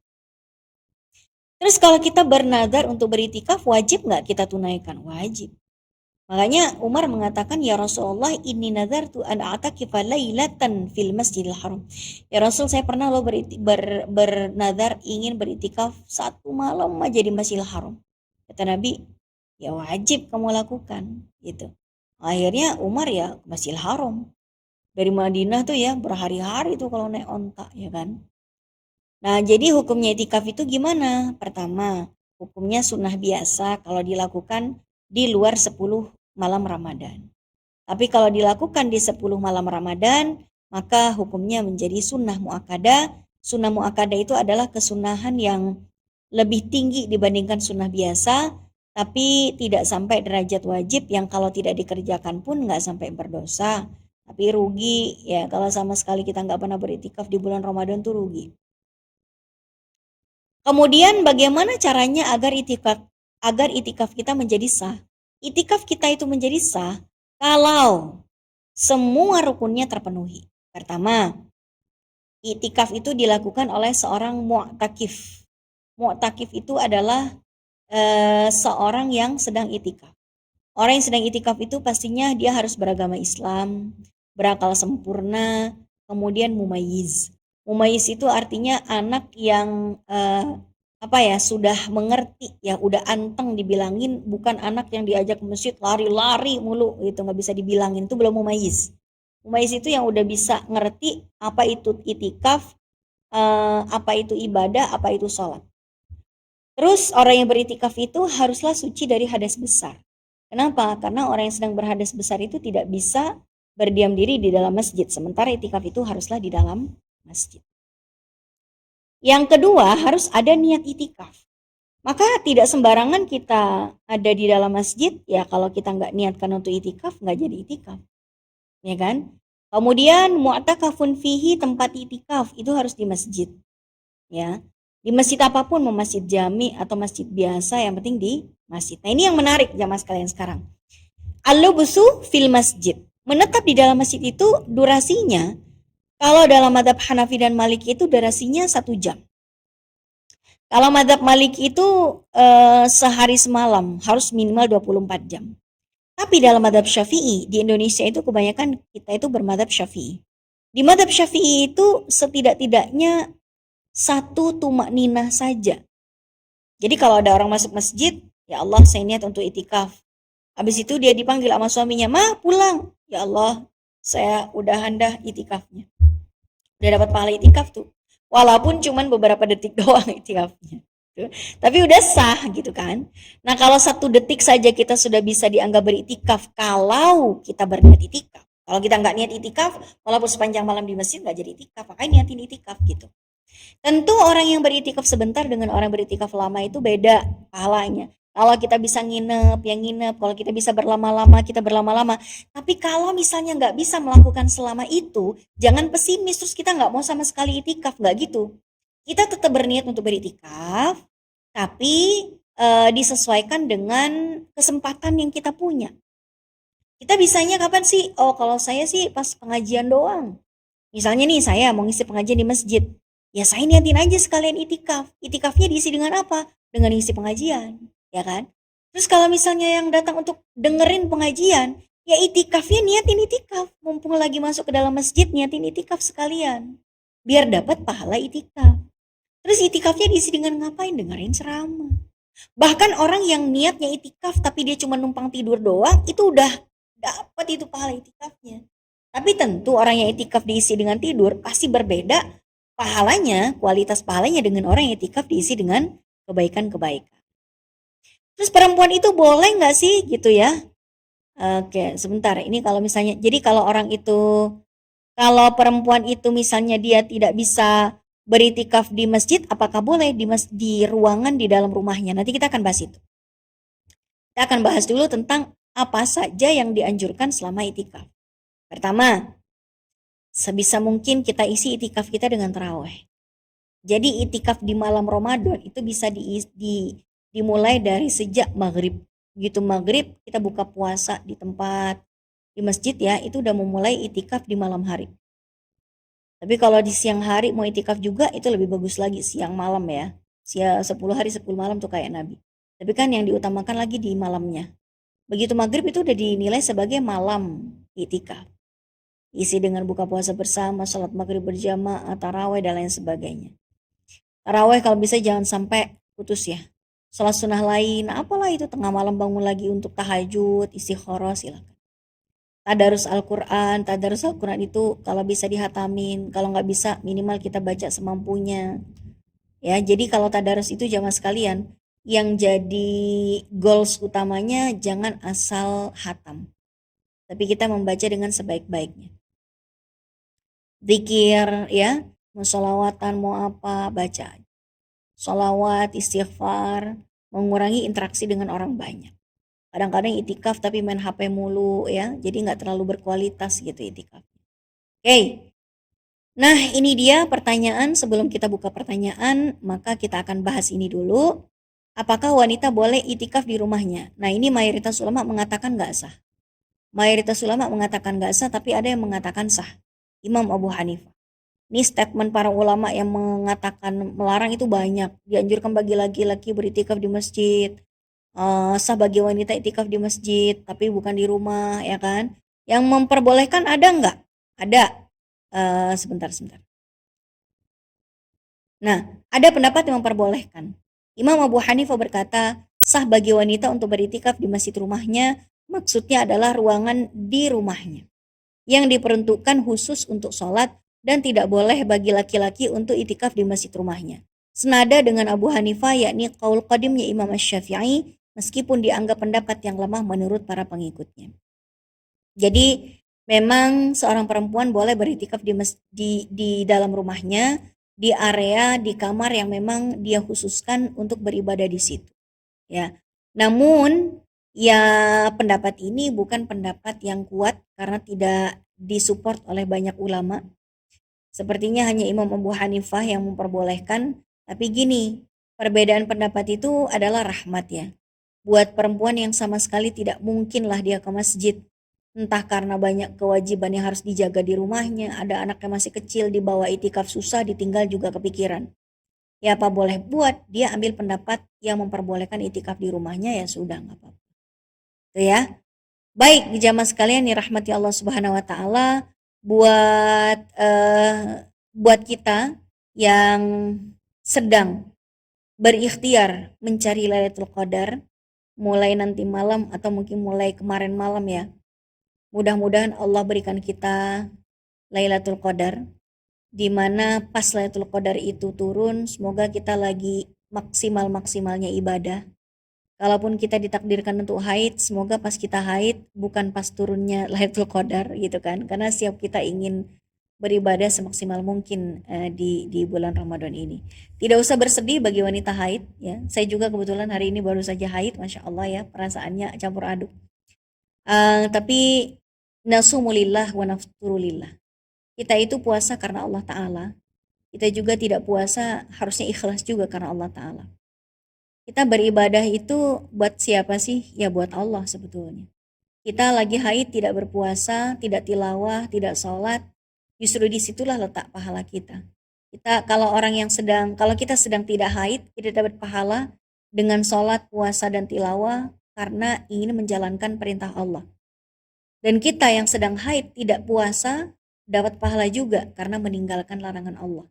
Terus kalau kita bernadar untuk beritikaf, wajib nggak kita tunaikan? Wajib. Makanya Umar mengatakan, ya Rasulullah, ini nazartu an a'takifa lailatan fil masjidil haram. Ya Rasul, saya pernah loh bernazar ingin beritikaf satu malam aja di Masjidil Haram. Kata Nabi, ya wajib kamu lakukan gitu. Akhirnya Umar ya ke Masjidil Haram. Dari Madinah tuh ya berhari-hari tuh kalau naik onta ya kan. Nah, jadi hukumnya itikaf itu gimana? Pertama, hukumnya sunnah biasa kalau dilakukan di luar 10 malam Ramadan. Tapi kalau dilakukan di 10 malam Ramadan, maka hukumnya menjadi sunnah muakkadah. Sunnah muakkadah itu adalah kesunahan yang lebih tinggi dibandingkan sunnah biasa, tapi tidak sampai derajat wajib yang kalau tidak dikerjakan pun nggak sampai berdosa. Tapi rugi ya kalau sama sekali kita nggak pernah beritikaf di bulan Ramadan tuh rugi. Kemudian bagaimana caranya agar itikaf kita menjadi sah? Itikaf kita itu menjadi sah kalau semua rukunnya terpenuhi. Pertama, itikaf itu dilakukan oleh seorang mu'takif. Mu'takif itu adalah seorang yang sedang itikaf. Orang yang sedang itikaf itu pastinya dia harus beragama Islam, berakal sempurna, kemudian mumayyiz. Mumayyiz itu artinya anak yang sudah mengerti ya, udah anteng dibilangin, bukan anak yang diajak ke masjid lari-lari mulu gitu, nggak bisa dibilangin, itu belum mumayyiz. Mumayyiz itu yang udah bisa ngerti apa itu itikaf, apa itu ibadah, apa itu sholat. Terus orang yang beritikaf itu haruslah suci dari hadas besar. Kenapa? Karena orang yang sedang berhadas besar itu tidak bisa berdiam diri di dalam masjid. Sementara itikaf itu haruslah di dalam masjid. Yang kedua, harus ada niat itikaf. Maka tidak sembarangan kita ada di dalam masjid, ya kalau kita nggak niatkan untuk itikaf, nggak jadi itikaf. Ya kan? Kemudian mu'takafun fihi, tempat itikaf itu harus di masjid. Ya. Di masjid apapun, mau masjid jami atau masjid biasa, yang penting di masjid. Nah, ini yang menarik jamaah sekalian sekarang. Al-lubusu fil masjid. Menetap di dalam masjid itu durasinya, kalau dalam madhab Hanafi dan Maliki itu durasinya 1 jam. Kalau madhab Maliki itu sehari semalam, harus minimal 24 jam. Tapi dalam madhab Syafi'i, di Indonesia itu kebanyakan kita itu bermadhab Syafi'i. Di madhab Syafi'i itu setidak-tidaknya 1 tumak ninah saja. Jadi kalau ada orang masuk masjid, ya Allah saya niat untuk itikaf. Habis itu dia dipanggil sama suaminya, "Ma, pulang." Ya Allah, saya udah handah itikafnya. Udah dapat pahala itikaf tuh. Walaupun cuman beberapa detik doang itikafnya. Tapi udah sah gitu kan. Nah, kalau 1 detik saja kita sudah bisa dianggap beritikaf kalau kita berniat itikaf. Kalau kita nggak niat itikaf, walaupun sepanjang malam di masjid nggak jadi itikaf, makanya niatin itikaf gitu. Tentu orang yang beritikaf sebentar dengan orang beritikaf lama itu beda pahalanya. Kalau kita bisa nginep, ya nginep. Kalau kita bisa berlama-lama, kita berlama-lama. Tapi kalau misalnya nggak bisa melakukan selama itu, jangan pesimis terus kita nggak mau sama sekali itikaf, nggak gitu. Kita tetap berniat untuk beritikaf, tapi disesuaikan dengan kesempatan yang kita punya. Kita bisanya kapan sih? Oh, kalau saya sih pas pengajian doang. Misalnya nih saya mau ngisi pengajian di masjid. Ya saya niatin aja sekalian itikaf. Itikafnya diisi dengan apa? Dengan isi pengajian, ya kan? Terus kalau misalnya yang datang untuk dengerin pengajian, ya itikafnya niatin itikaf. Mumpung lagi masuk ke dalam masjid, niatin itikaf sekalian. Biar dapat pahala itikaf. Terus itikafnya diisi dengan ngapain? Dengerin ceramah. Bahkan orang yang niatnya itikaf tapi dia cuma numpang tidur doang, itu udah dapat itu pahala itikafnya. Tapi tentu orang yang itikaf diisi dengan tidur pasti berbeda pahalanya, kualitas pahalanya dengan orang yang itikaf diisi dengan kebaikan-kebaikan. Terus perempuan itu boleh nggak sih gitu ya? Oke, sebentar. Ini kalau misalnya, jadi kalau orang itu, kalau perempuan itu misalnya dia tidak bisa beritikaf di masjid, apakah boleh di ruangan di dalam rumahnya? Nanti kita akan bahas itu. Kita akan bahas dulu tentang apa saja yang dianjurkan selama itikaf. Pertama, sebisa mungkin kita isi itikaf kita dengan taraweh. Jadi itikaf di malam Ramadan itu bisa dimulai dari sejak maghrib. Begitu maghrib kita buka puasa di tempat di masjid ya, itu udah memulai itikaf di malam hari. Tapi kalau di siang hari mau itikaf juga itu lebih bagus lagi siang malam ya. 10 hari 10 malam tuh kayak Nabi. Tapi kan yang diutamakan lagi di malamnya. Begitu maghrib itu udah dinilai sebagai malam itikaf. Isi dengan buka puasa bersama, sholat maghrib berjamaah, taraweh dan lain sebagainya. Taraweh kalau bisa jangan sampai putus ya. Sholat sunnah lain, apalah itu tengah malam bangun lagi untuk tahajud, istikharah silakan. Tadarus Al-Quran itu kalau bisa dihatamin, kalau nggak bisa minimal kita baca semampunya. Ya, jadi kalau tadarus itu jamaah sekalian, yang jadi goals utamanya jangan asal hatam, tapi kita membaca dengan sebaik-baiknya. Zikir ya, mau sholawatan mau apa baca. Sholawat, istighfar, mengurangi interaksi dengan orang banyak. Kadang-kadang itikaf tapi main HP mulu ya, jadi nggak terlalu berkualitas gitu itikaf. Oke, nah ini dia pertanyaan. Sebelum kita buka pertanyaan, maka kita akan bahas ini dulu. Apakah wanita boleh itikaf di rumahnya? Nah ini mayoritas ulama mengatakan nggak sah. Mayoritas ulama mengatakan nggak sah, tapi ada yang mengatakan sah. Imam Abu Hanifah. Ini statement para ulama yang mengatakan melarang itu banyak. Dianjurkan bagi laki-laki beritikaf di masjid. Sah bagi wanita itikaf di masjid, tapi bukan di rumah, ya kan? Yang memperbolehkan ada nggak? Ada. Sebentar. Nah, ada pendapat yang memperbolehkan. Imam Abu Hanifah berkata, sah bagi wanita untuk beritikaf di masjid rumahnya, maksudnya adalah ruangan di rumahnya yang diperuntukkan khusus untuk sholat dan tidak boleh bagi laki-laki untuk itikaf di masjid rumahnya. Senada dengan Abu Hanifah yakni qaul qadimnya Imam Asy-Syafi'i meskipun dianggap pendapat yang lemah menurut para pengikutnya. Jadi memang seorang perempuan boleh beritikaf di dalam rumahnya, di area di kamar yang memang dia khususkan untuk beribadah di situ. Ya. Namun ya pendapat ini bukan pendapat yang kuat karena tidak disupport oleh banyak ulama. Sepertinya hanya Imam Abu Hanifah yang memperbolehkan, tapi gini, perbedaan pendapat itu adalah rahmat ya. Buat perempuan yang sama sekali tidak mungkinlah dia ke masjid, entah karena banyak kewajiban yang harus dijaga di rumahnya, ada anak yang masih kecil dibawa itikaf susah, ditinggal juga kepikiran. Ya apa boleh buat, dia ambil pendapat yang memperbolehkan itikaf di rumahnya, ya sudah nggak apa-apa. Itu ya. Baik, jamaah sekalian nih rahmati Allah Subhanahu wa taala, buat buat kita yang sedang berikhtiar mencari Lailatul Qadar mulai nanti malam atau mungkin mulai kemarin malam ya. Mudah-mudahan Allah berikan kita Lailatul Qadar, di mana pas Lailatul Qadar itu turun, semoga kita lagi maksimal-maksimalnya ibadah. Kalaupun kita ditakdirkan untuk haid, semoga pas kita haid bukan pas turunnya Lailatul Qadar gitu kan. Karena siap kita ingin beribadah semaksimal mungkin di bulan Ramadan ini. Tidak usah bersedih bagi wanita haid ya. Saya juga kebetulan hari ini baru saja haid, Masya Allah ya, perasaannya campur aduk. Tapi nasumulillah wa nafturulillah. Kita itu puasa karena Allah Ta'ala. Kita juga tidak puasa harusnya ikhlas juga karena Allah Ta'ala. Kita beribadah itu buat siapa sih? Ya buat Allah sebetulnya. Kita lagi haid tidak berpuasa, tidak tilawah, tidak sholat. Justru disitulah letak pahala kita. Kalau kita sedang tidak haid, kita dapat pahala dengan sholat, puasa, dan tilawah karena ingin menjalankan perintah Allah. Dan kita yang sedang haid tidak puasa dapat pahala juga karena meninggalkan larangan Allah.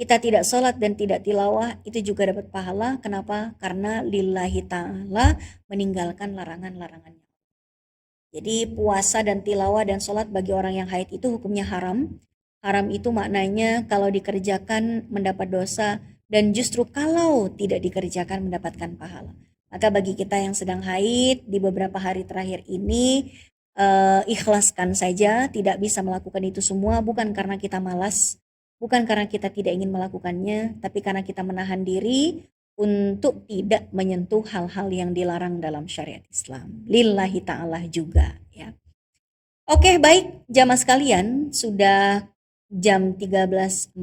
Kita tidak sholat dan tidak tilawah itu juga dapat pahala. Kenapa? Karena lillahi ta'ala meninggalkan larangan-larangannya. Jadi puasa dan tilawah dan sholat bagi orang yang haid itu hukumnya haram. Haram itu maknanya kalau dikerjakan mendapat dosa dan justru kalau tidak dikerjakan mendapatkan pahala. Maka bagi kita yang sedang haid di beberapa hari terakhir ini ikhlaskan saja, tidak bisa melakukan itu semua bukan karena kita malas, bukan karena kita tidak ingin melakukannya, tapi karena kita menahan diri untuk tidak menyentuh hal-hal yang dilarang dalam syariat Islam. Lillahi ta'ala juga ya. Oke, baik jamaah sekalian, sudah jam 13.44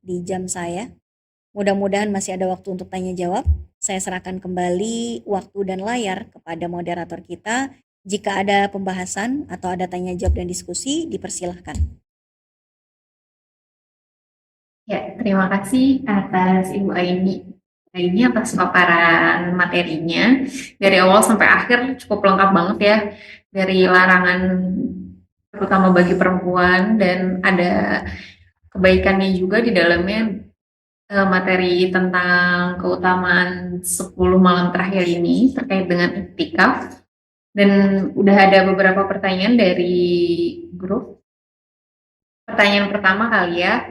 di jam saya. Mudah-mudahan masih ada waktu untuk tanya jawab. Saya serahkan kembali waktu dan layar kepada moderator kita. Jika ada pembahasan atau ada tanya jawab dan diskusi, dipersilahkan. Ya, terima kasih atas Ibu Aini. Ini atas paparan materinya dari awal sampai akhir cukup lengkap banget ya, dari larangan terutama bagi perempuan dan ada kebaikannya juga di dalamnya, materi tentang keutamaan 10 malam terakhir ini terkait dengan iktikaf. Dan udah ada beberapa pertanyaan dari grup. Pertanyaan pertama kali ya,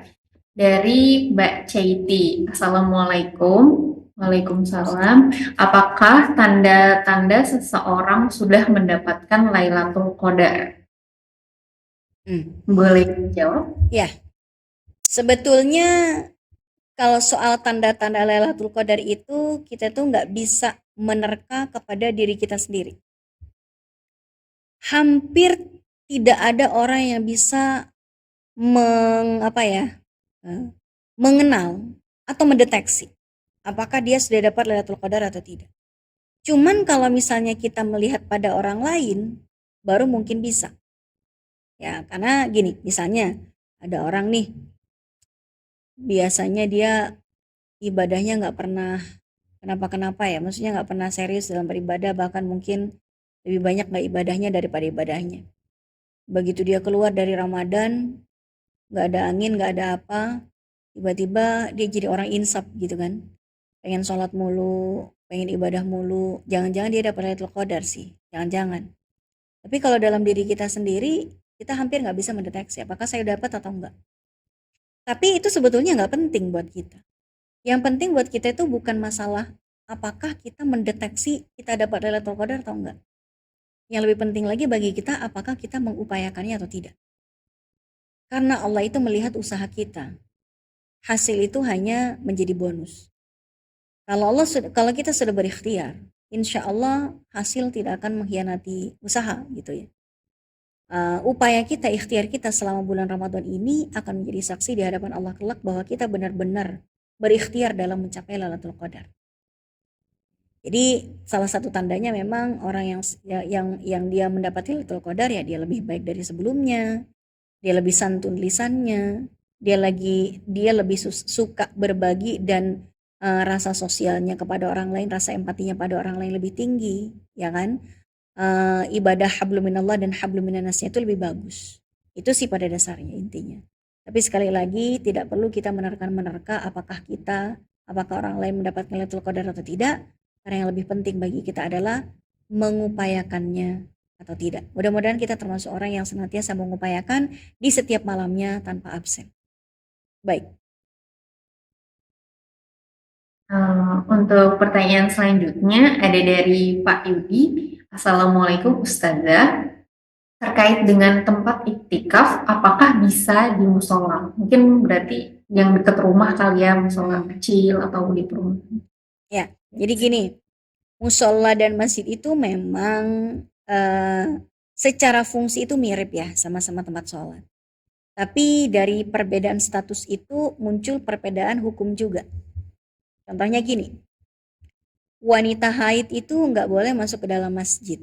dari Mbak Chaiti. Assalamualaikum. Waalaikumsalam. Apakah tanda-tanda seseorang sudah mendapatkan Lailatul Qadar? Boleh jawab? Ya, sebetulnya kalau soal tanda-tanda Lailatul Qadar itu kita tuh nggak bisa menerka kepada diri kita sendiri. Hampir tidak ada orang yang bisa mengenal atau mendeteksi apakah dia sudah dapat Lailatul Qadar atau tidak. Cuman kalau misalnya kita melihat pada orang lain, baru mungkin bisa. Ya, karena gini, misalnya ada orang nih, biasanya dia ibadahnya nggak pernah kenapa-kenapa ya, maksudnya nggak pernah serius dalam beribadah, bahkan mungkin lebih banyak nggak ibadahnya daripada ibadahnya. Begitu dia keluar dari Ramadan, nggak ada angin, nggak ada apa, tiba-tiba dia jadi orang insaf gitu kan, pengen sholat mulu, pengen ibadah mulu, jangan-jangan dia dapat Lailatul Qadar sih, jangan-jangan. Tapi kalau dalam diri kita sendiri, kita hampir nggak bisa mendeteksi apakah saya dapat atau enggak. Tapi itu sebetulnya nggak penting buat kita. Yang penting buat kita itu bukan masalah apakah kita mendeteksi kita dapat Lailatul Qadar atau enggak. Yang lebih penting lagi bagi kita apakah kita mengupayakannya atau tidak. Karena Allah itu melihat usaha kita. Hasil itu hanya menjadi bonus. Kalau kita sudah berikhtiar, insya Allah hasil tidak akan mengkhianati usaha gitu ya. Upaya kita, ikhtiar kita selama bulan Ramadan ini akan menjadi saksi di hadapan Allah kelak bahwa kita benar-benar berikhtiar dalam mencapai Lailatul Qadar. Jadi salah satu tandanya memang orang yang dia mendapati Lailatul Qadar ya dia lebih baik dari sebelumnya, dia lebih santun lisannya, dia lebih suka berbagi dan rasa sosialnya kepada orang lain, rasa empatinya pada orang lain lebih tinggi, ya kan? Ibadah hablum minallah dan hablum minannasnya itu lebih bagus. Itu sih pada dasarnya intinya. Tapi sekali lagi tidak perlu kita menerka apakah orang lain mendapatkan Lailatul Qadar atau tidak, karena yang lebih penting bagi kita adalah mengupayakannya atau tidak. Mudah-mudahan kita termasuk orang yang senantiasa mengupayakan di setiap malamnya tanpa absen. Baik. Untuk pertanyaan selanjutnya ada dari Pak Yudi. Assalamualaikum Ustazah. Terkait dengan tempat iktikaf, apakah bisa di musola? Mungkin berarti yang dekat rumah kali ya, musola kecil atau di perumahan. Ya, jadi gini, musola dan masjid itu memang secara fungsi itu mirip ya, sama-sama tempat sholat. Tapi dari perbedaan status itu muncul perbedaan hukum juga. Contohnya gini, wanita haid itu nggak boleh masuk ke dalam masjid,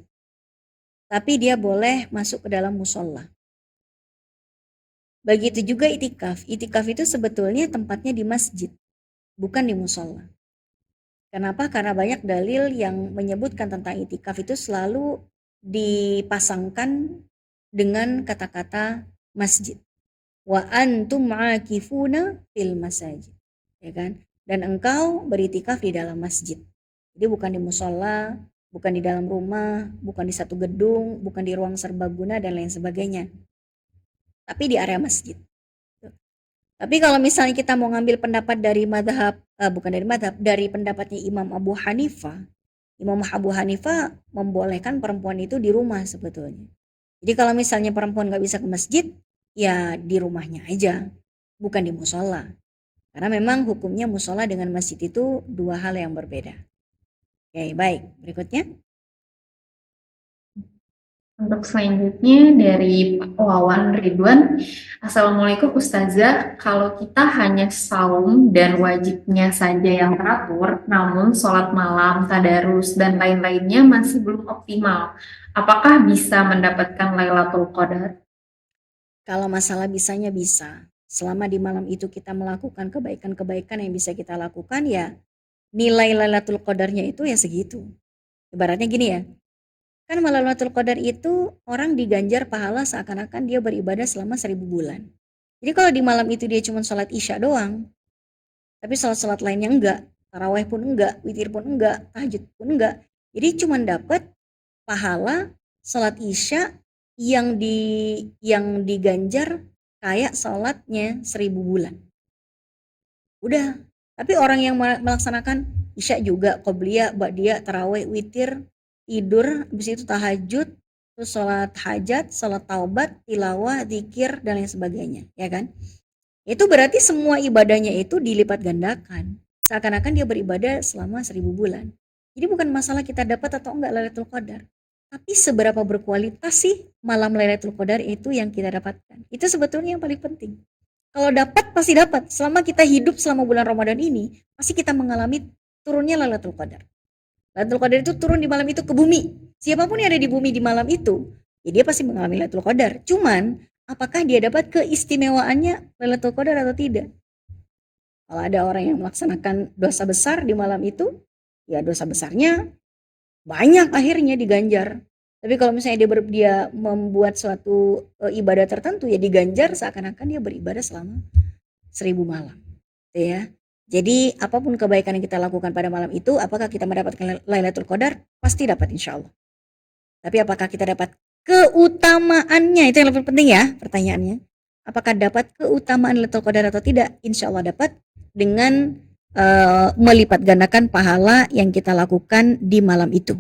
tapi dia boleh masuk ke dalam musola. Begitu juga itikaf. Itikaf itu sebetulnya tempatnya di masjid, bukan di musola. Kenapa? Karena banyak dalil yang menyebutkan tentang itikaf itu selalu dipasangkan dengan kata-kata masjid. Wa antum akifuna fil masajid. Ya kan? Dan engkau beritikaf di dalam masjid. Jadi bukan di musola, bukan di dalam rumah, bukan di satu gedung, bukan di ruang serbaguna dan lain sebagainya. Tapi di area masjid. Tapi kalau misalnya kita mau ngambil pendapat dari madhab, bukan dari madhab, dari pendapatnya Imam Abu Hanifah, Imam Abu Hanifah membolehkan perempuan itu di rumah sebetulnya. Jadi kalau misalnya perempuan nggak bisa ke masjid, ya di rumahnya aja, bukan di musola. Karena memang hukumnya musola dengan masjid itu dua hal yang berbeda. Oke, baik. Berikutnya. Untuk selanjutnya dari Pak Wawan Ridwan, Assalamualaikum Ustazah, kalau kita hanya saum dan wajibnya saja yang teratur, namun sholat malam, tadarus, dan lain-lainnya masih belum optimal, apakah bisa mendapatkan Lailatul Qadar? Kalau masalah bisanya bisa. Selama di malam itu kita melakukan kebaikan-kebaikan yang bisa kita lakukan, ya nilai Lailatul Qadarnya itu ya segitu. Ibaratnya gini ya, kan Lailatul Qadar itu orang diganjar pahala seakan-akan dia beribadah selama 1000 bulan. Jadi kalau di malam itu dia cuma sholat isya doang, tapi sholat-sholat lainnya enggak, taraweh pun enggak, witir pun enggak, tahajud pun enggak. Jadi cuma dapat pahala sholat isya yang diganjar kayak sholatnya 1000 bulan. Udah. Tapi orang yang melaksanakan isya juga, qobliyah, ba'diyah, tarawih, witir, tidur, habis itu tahajud, terus sholat hajat, sholat taubat, tilawah, zikir, dan lain sebagainya, ya kan? Itu berarti semua ibadahnya itu dilipat gandakan. Seakan-akan dia beribadah selama 1000 bulan. Jadi bukan masalah kita dapat atau enggak Lailatul Qadar. Tapi seberapa berkualitas sih malam Lailatul Qadar itu yang kita dapatkan. Itu sebetulnya yang paling penting. Kalau dapat pasti dapat. Selama kita hidup selama bulan Ramadan ini, pasti kita mengalami turunnya Lailatul Qadar. Lailatul Qadar itu turun di malam itu ke bumi. Siapapun yang ada di bumi di malam itu, ya dia pasti mengalami Lailatul Qadar. Cuman, apakah dia dapat keistimewaannya Lailatul Qadar atau tidak? Kalau ada orang yang melaksanakan dosa besar di malam itu, ya dosa besarnya banyak akhirnya diganjar. Tapi kalau misalnya dia membuat suatu ibadah tertentu, ya diganjar seakan-akan dia beribadah selama 1000 malam. Gitu ya. Jadi apapun kebaikan yang kita lakukan pada malam itu, apakah kita mendapatkan Lailatul Qadar? Pasti dapat insya Allah. Tapi apakah kita dapat keutamaannya? Itu yang lebih penting ya pertanyaannya. Apakah dapat keutamaan Lailatul Qadar atau tidak? Insya Allah dapat dengan melipat gandakan pahala yang kita lakukan di malam itu.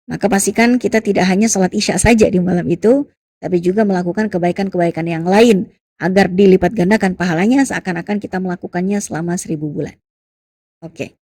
Maka pastikan kita tidak hanya sholat isya saja di malam itu, tapi juga melakukan kebaikan-kebaikan yang lain agar dilipat gandakan pahalanya seakan-akan kita melakukannya selama 1000 bulan. Oke.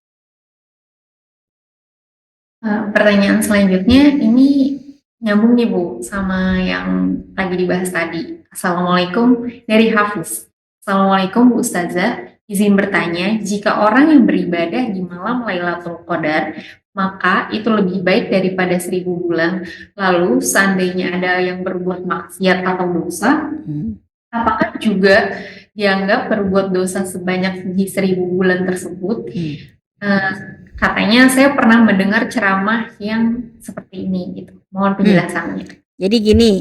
Pertanyaan selanjutnya ini nyambung nih Bu sama yang lagi dibahas tadi. Assalamualaikum dari Hafiz. Assalamualaikum Bu Ustazah. Izin bertanya, jika orang yang beribadah di malam Lailatul Qadar, maka itu lebih baik daripada 1000 bulan. Lalu seandainya ada yang berbuat maksiat atau dosa, apakah juga dianggap berbuat dosa sebanyak di 1000 bulan tersebut? Katanya saya pernah mendengar ceramah yang seperti ini gitu. Mohon penjelasannya. Jadi gini,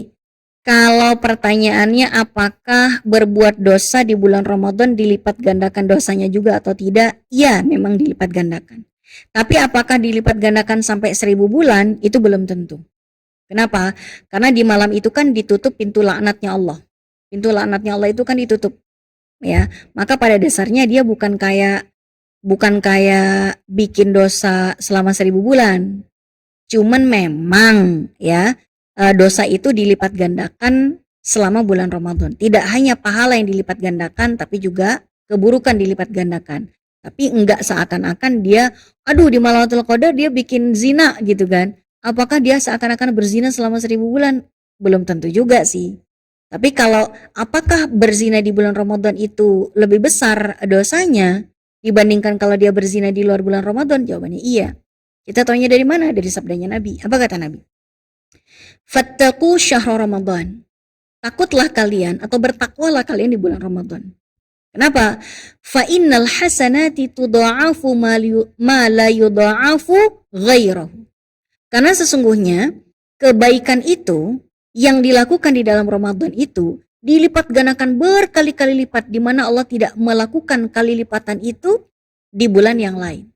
kalau pertanyaannya apakah berbuat dosa di bulan Ramadan dilipat gandakan dosanya juga atau tidak? Ya, memang dilipat gandakan. Tapi apakah dilipat gandakan sampai 1000 bulan? Itu belum tentu. Kenapa? Karena di malam itu kan ditutup pintu laknatnya Allah. Pintu laknatnya Allah itu kan ditutup. Ya, maka pada dasarnya dia bukan kayak bikin dosa selama 1000 bulan. Cuman memang ya dosa itu dilipat gandakan selama bulan Ramadan. Tidak hanya pahala yang dilipat gandakan, tapi juga keburukan dilipat gandakan. Tapi enggak seakan-akan dia, aduh di Lailatul Qadar dia bikin zina gitu kan. Apakah dia seakan-akan berzina selama 1000 bulan? Belum tentu juga sih. Tapi kalau apakah berzina di bulan Ramadan itu lebih besar dosanya dibandingkan kalau dia berzina di luar bulan Ramadan? Jawabannya iya. Kita taunya dari mana? Dari sabdanya Nabi. Apa kata Nabi? Fattaqu syahra Ramadan. Takutlah kalian atau bertakwalah kalian di bulan Ramadan. Kenapa? Fa innal hasanati tudha'afu ma la yudha'afu ghairahu. Karena sesungguhnya kebaikan itu yang dilakukan di dalam Ramadan itu dilipat gandakan berkali-kali lipat, di mana Allah tidak melakukan kali lipatan itu di bulan yang lain.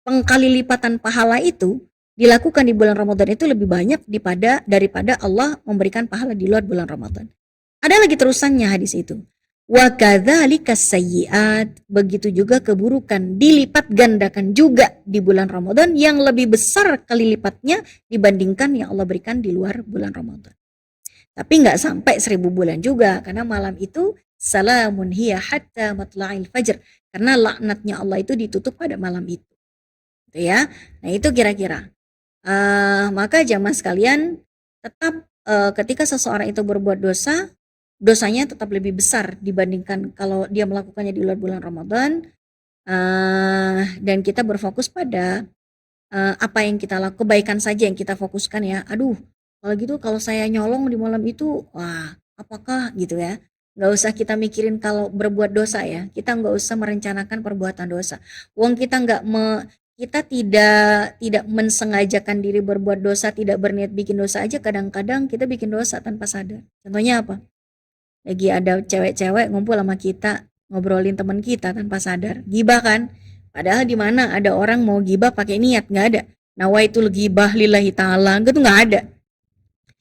Pengkali lipatan pahala itu dilakukan di bulan Ramadan itu lebih banyak daripada Allah memberikan pahala di luar bulan Ramadan. Ada lagi terusannya hadis itu. Wa kadzalika sayyi'at, begitu juga keburukan dilipat gandakan juga di bulan Ramadan yang lebih besar kali lipatnya dibandingkan yang Allah berikan di luar bulan Ramadan. Tapi nggak sampai 1000 bulan juga, karena malam itu salamun hiya hatta matla'il fajr, karena laknatnya Allah itu ditutup pada malam itu. Gitu ya. Nah itu kira-kira. Maka jamaah sekalian, tetap ketika seseorang itu berbuat dosa, dosanya tetap lebih besar dibandingkan kalau dia melakukannya di luar bulan Ramadan. Dan kita berfokus pada apa yang kita lakukan, kebaikan saja yang kita fokuskan ya. Aduh, kalau gitu kalau saya nyolong di malam itu, wah apakah gitu ya. Nggak usah kita mikirin kalau berbuat dosa ya. Kita nggak usah merencanakan perbuatan dosa. Uang kita kita tidak mensengajakan diri berbuat dosa, tidak berniat bikin dosa aja, kadang-kadang kita bikin dosa tanpa sadar. Contohnya apa? Lagi ada cewek-cewek ngumpul sama kita, ngobrolin teman kita tanpa sadar. Gibah kan? Padahal di mana ada orang mau gibah pakai niat? Nggak ada. Nawaitul gibah lillahi ta'ala, gitu nggak ada.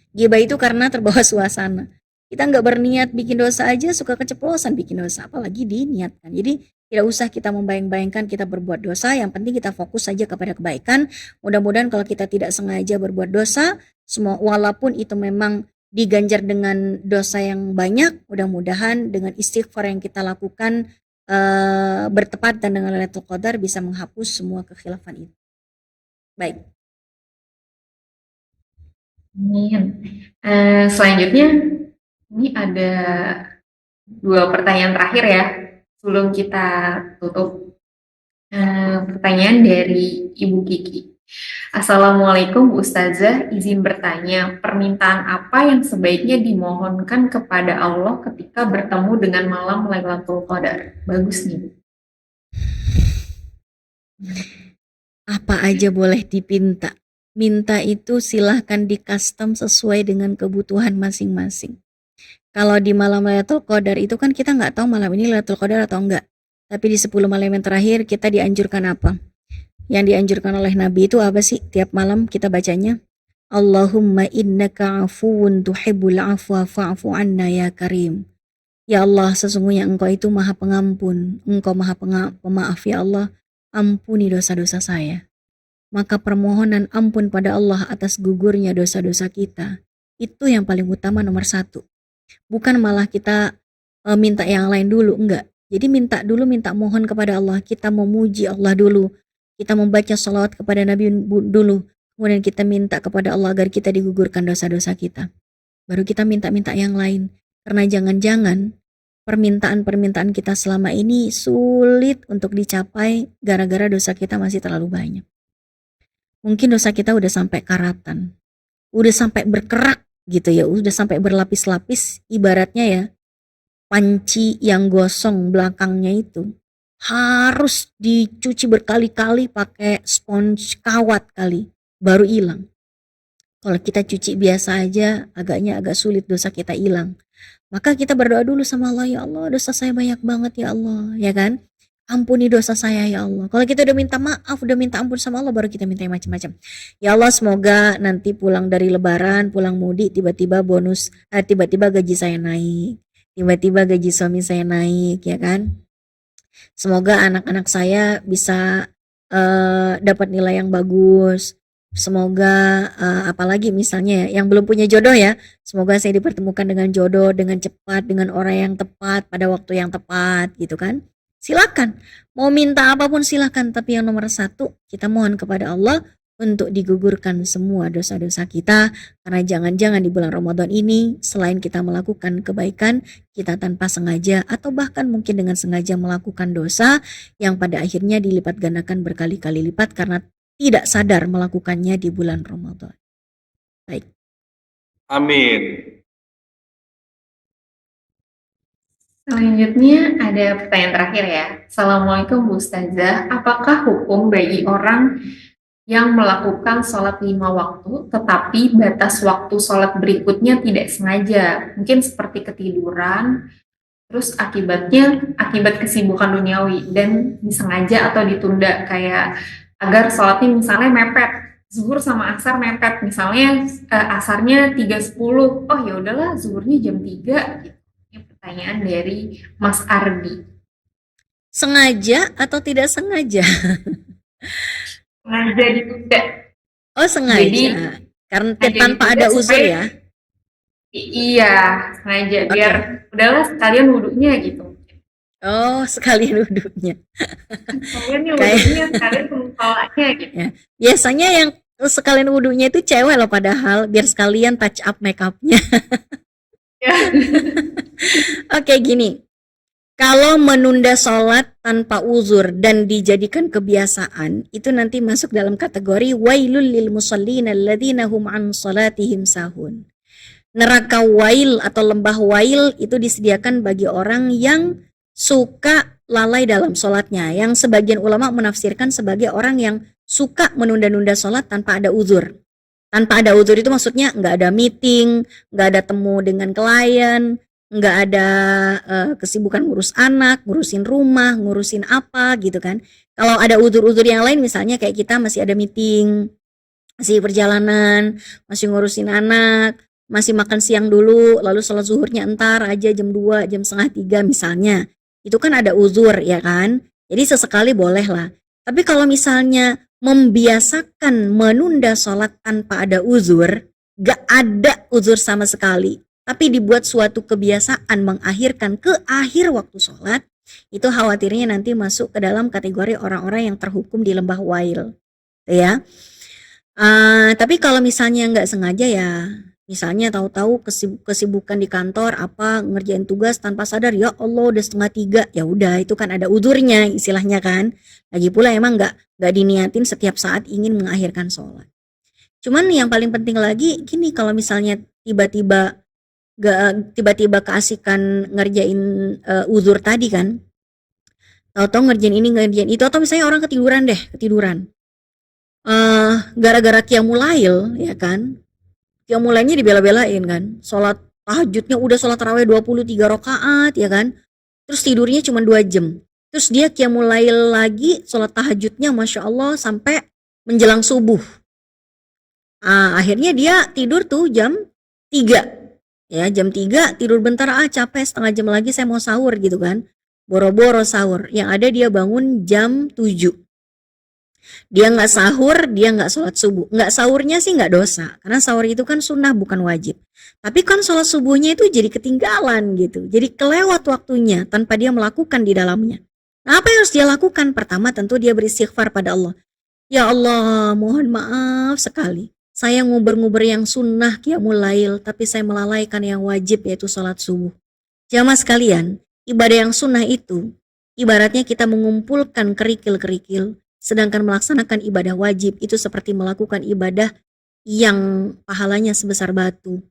Gibah itu karena terbawa suasana. Kita nggak berniat bikin dosa aja suka keceplosan bikin dosa, apalagi diniatkan. Jadi tidak usah kita membayang-bayangkan kita berbuat dosa, yang penting kita fokus saja kepada kebaikan. Mudah-mudahan kalau kita tidak sengaja berbuat dosa, semua walaupun itu memang diganjar dengan dosa yang banyak, mudah-mudahan dengan istighfar yang kita lakukan bertepatan dengan Lailatul Qadar bisa menghapus semua kekhilafan itu. Baik. Amin. Selanjutnya ini ada 2 pertanyaan terakhir ya sebelum kita tutup. Pertanyaan dari Ibu Kiki. Assalamualaikum Ustazah, izin bertanya, permintaan apa yang sebaiknya dimohonkan kepada Allah ketika bertemu dengan malam Lailatul Qadar? Bagus nih. Apa aja boleh dipinta. Minta itu silahkan di custom sesuai dengan kebutuhan masing-masing. Kalau di malam Lailatul Qadar itu kan kita nggak tahu malam ini Lailatul Qadar atau enggak. Tapi di 10 malam yang terakhir kita dianjurkan apa? Yang dianjurkan oleh Nabi itu apa sih? Tiap malam kita bacanya, Allahumma innaka afuwun tuhibbul afwa fa'fu anna ya karim. Ya Allah, sesungguhnya Engkau itu Maha Pengampun, Engkau Maha Pemaaf ya Allah, ampuni dosa-dosa saya. Maka permohonan ampun pada Allah atas gugurnya dosa-dosa kita, itu yang paling utama nomor 1. Bukan malah kita minta yang lain dulu, enggak. Jadi minta mohon kepada Allah, kita memuji Allah dulu, kita membaca salawat kepada Nabi dulu, kemudian kita minta kepada Allah agar kita digugurkan dosa-dosa kita. Baru kita minta-minta yang lain. Karena jangan-jangan permintaan-permintaan kita selama ini sulit untuk dicapai gara-gara dosa kita masih terlalu banyak. Mungkin dosa kita udah sampai karatan, udah sampai berkerak gitu ya, udah sampai berlapis-lapis, ibaratnya ya panci yang gosong belakangnya itu harus dicuci berkali-kali pakai spons kawat kali baru hilang. Kalau kita cuci biasa aja agak sulit dosa kita hilang. Maka kita berdoa dulu sama Allah, ya Allah dosa saya banyak banget ya Allah, ya kan? Ampuni dosa saya ya Allah. Kalau kita udah minta maaf, udah minta ampun sama Allah, baru kita minta yang macam-macam. Ya Allah, semoga nanti pulang dari lebaran, pulang mudik, tiba-tiba tiba-tiba gaji saya naik. Tiba-tiba gaji suami saya naik, ya kan? Semoga anak-anak saya bisa dapat nilai yang bagus. Semoga apalagi misalnya ya, yang belum punya jodoh ya, semoga saya dipertemukan dengan jodoh dengan cepat, dengan orang yang tepat pada waktu yang tepat gitu kan. Silakan, mau minta apapun silakan, tapi yang nomor satu kita mohon kepada Allah untuk digugurkan semua dosa-dosa kita, karena jangan-jangan di bulan Ramadan ini selain kita melakukan kebaikan, kita tanpa sengaja atau bahkan mungkin dengan sengaja melakukan dosa yang pada akhirnya dilipat gandakan berkali-kali lipat karena tidak sadar melakukannya di bulan Ramadan. Baik. Amin. Selanjutnya ada pertanyaan terakhir ya. Assalamualaikum Bu Ustazah, apakah hukum bagi orang yang melakukan sholat 5 waktu tetapi batas waktu sholat berikutnya tidak sengaja? Mungkin seperti ketiduran, terus akibat kesibukan duniawi dan disengaja atau ditunda, kayak agar sholatnya misalnya mepet, zuhur sama asar mepet, misalnya asarnya 3.10, oh ya udahlah zuhurnya jam 3 gitu. Ini pertanyaan dari Mas Ardi. Sengaja atau tidak sengaja? Sengaja ditunda. Oh, sengaja. Jadi Karena sengaja tanpa ditunda ada uzur supaya ya. iya, sengaja biar Oke. udahlah sekalian wudhunya gitu. Oh, sekalian wudhunya. Sekalian nih Kayak wudhunya, sekalian musholanya gitu. ya. Biasanya yang sekalian wudhunya itu cewek loh padahal, biar sekalian touch up make upnya. Ya. Oke, gini. Kalau menunda sholat tanpa uzur dan dijadikan kebiasaan, itu nanti masuk dalam kategori wailul lil musallin alladzina hum an salatihim sahun. Neraka wail atau lembah wail itu disediakan bagi orang yang suka lalai dalam sholatnya. Yang sebagian ulama menafsirkan sebagai orang yang suka menunda-nunda sholat tanpa ada uzur. Tanpa ada uzur itu maksudnya nggak ada meeting, nggak ada temu dengan klien, nggak ada kesibukan ngurus anak, ngurusin rumah, ngurusin apa gitu kan. Kalau ada uzur-uzur yang lain misalnya kayak kita masih ada meeting, masih perjalanan, masih ngurusin anak, masih makan siang dulu, lalu sholat zuhurnya entar aja jam 2, jam setengah 3 misalnya. Itu kan ada uzur ya kan. Jadi sesekali boleh lah. Tapi kalau misalnya membiasakan menunda sholat tanpa ada uzur, gak ada uzur sama sekali, tapi dibuat suatu kebiasaan mengakhirkan ke akhir waktu sholat, itu khawatirnya nanti masuk ke dalam kategori orang-orang yang terhukum di lembah wail. Ya. Tapi kalau misalnya nggak sengaja ya, misalnya tahu-tahu kesibukan di kantor apa ngerjain tugas tanpa sadar, ya Allah udah setengah 3, ya udah itu kan ada uzurnya istilahnya kan. Lagi pula emang nggak diniatin setiap saat ingin mengakhirkan sholat. Cuman yang paling penting lagi gini, kalau misalnya tiba-tiba keasikan ngerjain uzur tadi kan, tahu-tahu ngerjain ini ngerjain itu, atau misalnya orang ketiduran gara-gara qiyamulail ya kan, qiyamulailnya dibela-belain kan, sholat tahajudnya udah sholat tarawih 23 rakaat ya kan, terus tidurnya cuma 2 jam, terus dia qiyamulail lagi sholat tahajudnya Masya Allah sampai menjelang subuh. Akhirnya dia tidur tuh jam 3 ya, jam 3 tidur bentar, capek, setengah jam lagi saya mau sahur gitu kan, boro-boro sahur, yang ada dia bangun jam 7. Dia nggak sahur, dia nggak sholat subuh. Nggak sahurnya sih nggak dosa, karena sahur itu kan sunnah bukan wajib. Tapi kan sholat subuhnya itu jadi ketinggalan gitu, jadi kelewat waktunya tanpa dia melakukan di dalamnya. Nah, apa yang harus dia lakukan? Pertama tentu dia beristighfar pada Allah. Ya Allah, mohon maaf sekali. Saya nguber-nguber yang sunnah qiyamul lail, tapi saya melalaikan yang wajib yaitu sholat subuh. Jamaah sekalian, ibadah yang sunnah itu ibaratnya kita mengumpulkan kerikil-kerikil, sedangkan melaksanakan ibadah wajib itu seperti melakukan ibadah yang pahalanya sebesar batu.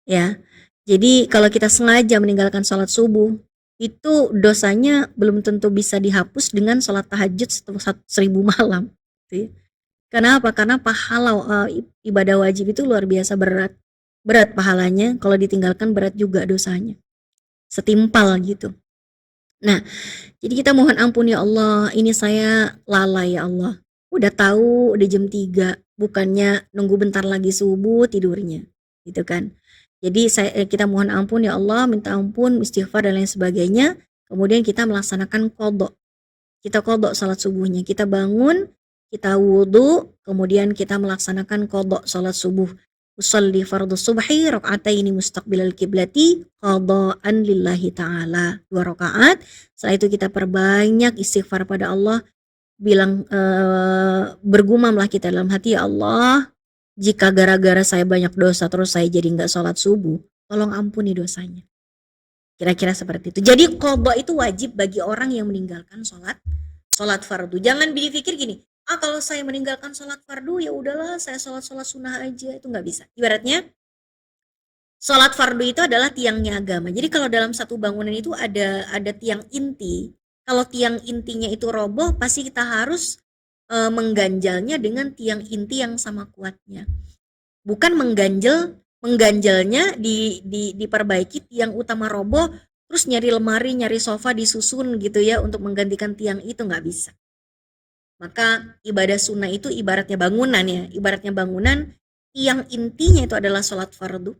Ya. Jadi kalau kita sengaja meninggalkan sholat subuh, itu dosanya belum tentu bisa dihapus dengan sholat tahajud 1000 malam. Gitu ya. Kenapa? Karena pahala ibadah wajib itu luar biasa berat. Berat pahalanya, kalau ditinggalkan berat juga dosanya. Setimpal gitu. Nah, jadi kita mohon ampun ya Allah, ini saya lalai ya Allah. Udah tahu udah jam 3, bukannya nunggu bentar lagi subuh tidurnya. Gitu kan. Jadi kita mohon ampun ya Allah, minta ampun, istighfar dan lain sebagainya. Kemudian kita melaksanakan qadha. Kita qadha salat subuhnya. Kita bangun kita wudhu, kemudian kita melaksanakan qadha salat subuh. Usolli fardhu subhi raka'ataini mustaqbilal kiblati qadaan lillahi ta'ala. 2 rakaat. Setelah itu kita perbanyak istighfar pada Allah, bilang bergumamlah kita dalam hati, ya Allah, jika gara-gara saya banyak dosa terus saya jadi nggak sholat subuh, tolong ampuni dosanya. Kira-kira seperti itu. Jadi qadha itu wajib bagi orang yang meninggalkan sholat fardu. Jangan dipikir gini, kalau saya meninggalkan sholat fardu ya udahlah saya sholat sunnah aja, itu nggak bisa. Ibaratnya sholat fardu itu adalah tiangnya agama. Jadi kalau dalam satu bangunan itu ada tiang inti. Kalau tiang intinya itu roboh, pasti kita harus mengganjalnya dengan tiang inti yang sama kuatnya. Bukan mengganjalnya diperbaiki tiang utama roboh, terus nyari lemari, nyari sofa disusun gitu ya untuk menggantikan tiang itu, nggak bisa. Maka ibadah sunnah itu ibaratnya bangunan ya, ibaratnya bangunan, tiang intinya itu adalah sholat fardu.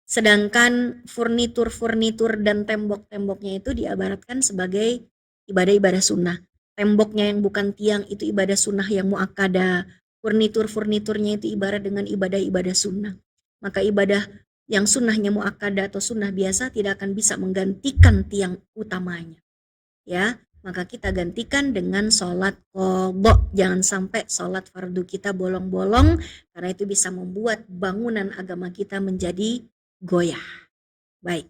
Sedangkan furnitur-furnitur dan tembok-temboknya itu diibaratkan sebagai ibadah-ibadah sunnah. Temboknya yang bukan tiang itu ibadah sunnah yang muakkadah. Furnitur-furniturnya itu ibarat dengan ibadah-ibadah sunnah. Maka ibadah yang sunnahnya muakkadah atau sunnah biasa tidak akan bisa menggantikan tiang utamanya. Ya, maka kita gantikan dengan sholat qadha. Jangan sampai sholat fardu kita bolong-bolong, karena itu bisa membuat bangunan agama kita menjadi goyah. Baik.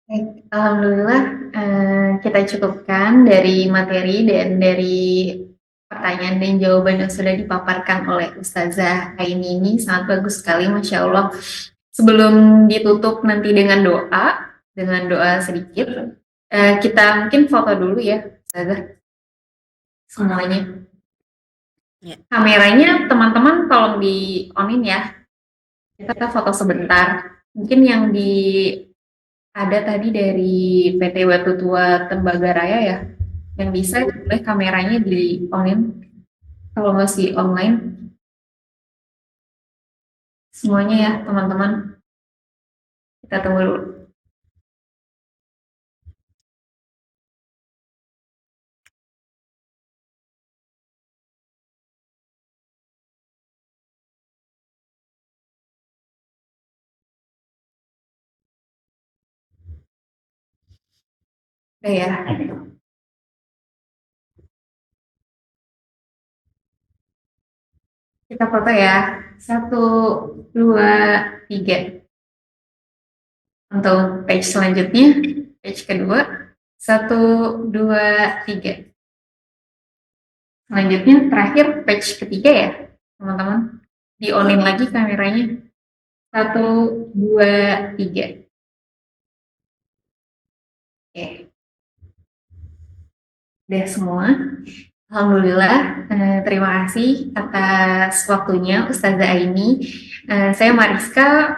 Baik, alhamdulillah kita cukupkan dari materi dan dari pertanyaan dan jawaban yang sudah dipaparkan oleh Ustazah Aini ini sangat bagus sekali, Masya Allah. Sebelum ditutup nanti dengan doa sedikit, kita mungkin foto dulu ya, Ustazah, semuanya. Ya. Kameranya teman-teman tolong di on-in ya. Kita foto sebentar. Mungkin yang ada tadi dari PT Batu Tua Tembagaraya ya. Yang bisa boleh kameranya di on-in. Kalau masih online. Semuanya ya teman-teman. Kita tunggu dulu. Udah ya. Kita foto ya. 1, 2, 3. Untuk page selanjutnya, page kedua. 1, 2, 3. Selanjutnya terakhir page ketiga ya, teman-teman. Di on-in lagi kameranya. 1, 2, 3. Oke. Udah semua. Alhamdulillah, terima kasih atas waktunya Ustazah Aini. Saya Mariska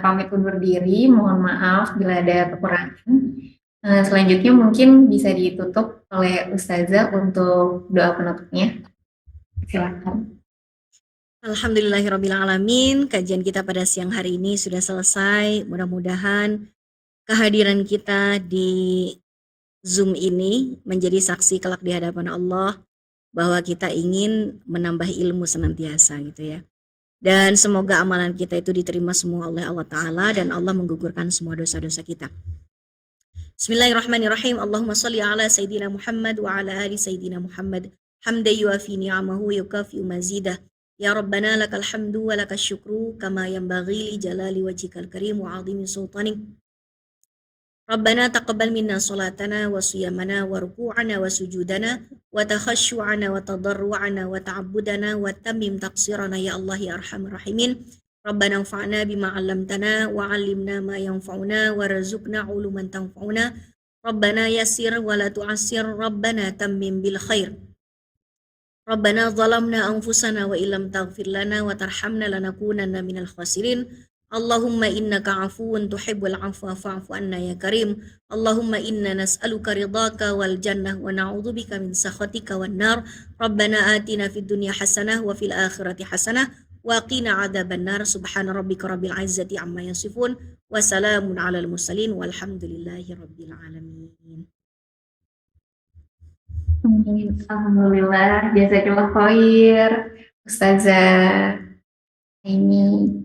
pamit undur diri, mohon maaf bila ada kekurangan. Selanjutnya mungkin bisa ditutup oleh Ustazah untuk doa penutupnya. Silakan. Alhamdulillahirrabbilalamin, kajian kita pada siang hari ini sudah selesai. Mudah-mudahan kehadiran kita di Zoom ini menjadi saksi kelak di hadapan Allah bahwa kita ingin menambah ilmu senantiasa gitu ya. Dan semoga amalan kita itu diterima semua oleh Allah Ta'ala dan Allah menggugurkan semua dosa-dosa kita. Bismillahirrahmanirrahim. Allahumma salli ala Sayyidina Muhammad wa ala ali Sayyidina Muhammad. Hamda yuafi ni'amahu yukafi mazidah. Ya Rabbana lakal hamdu wa lakal syukru kama yanbaghi li jalali wajhikal karim wa azimi sultanik. Rabbana taqabbal minna salatana wa siyamana wa ruku'ana wa sujudana wa takhashu'ana wa tadarru'ana wa ta'abbudana wa tammim taqsirana ya Allah ya arhamar rahimin. Rabbana anfa'na bima 'allamtana wa 'allimna ma yanfa'una wa rzuqna 'uluman tanfa'una. Rabbana yassir wa la tu'assir. Rabbana tammim bil khair. Rabbana zalamna anfusana wa illam taghfir lana wa tarhamna lanakunanna minal khasirin. Allahumma innaka afuwun tuhibbul afwa fa'fu anna ya karim. Allahumma inna nas'aluka ridhaka wal jannah wa na'udzubika min sakhatika wan nar. Rabbana atina fid dunya hasanah wa fil akhirati hasanah wa qina adzaban nar. Subhana rabbika rabbil izzati amma yasifun wa salamun alal mursalin walhamdulillahi rabbil alamin. Amin. Alhamdulillah, jazakallah khair, Ustazah ini.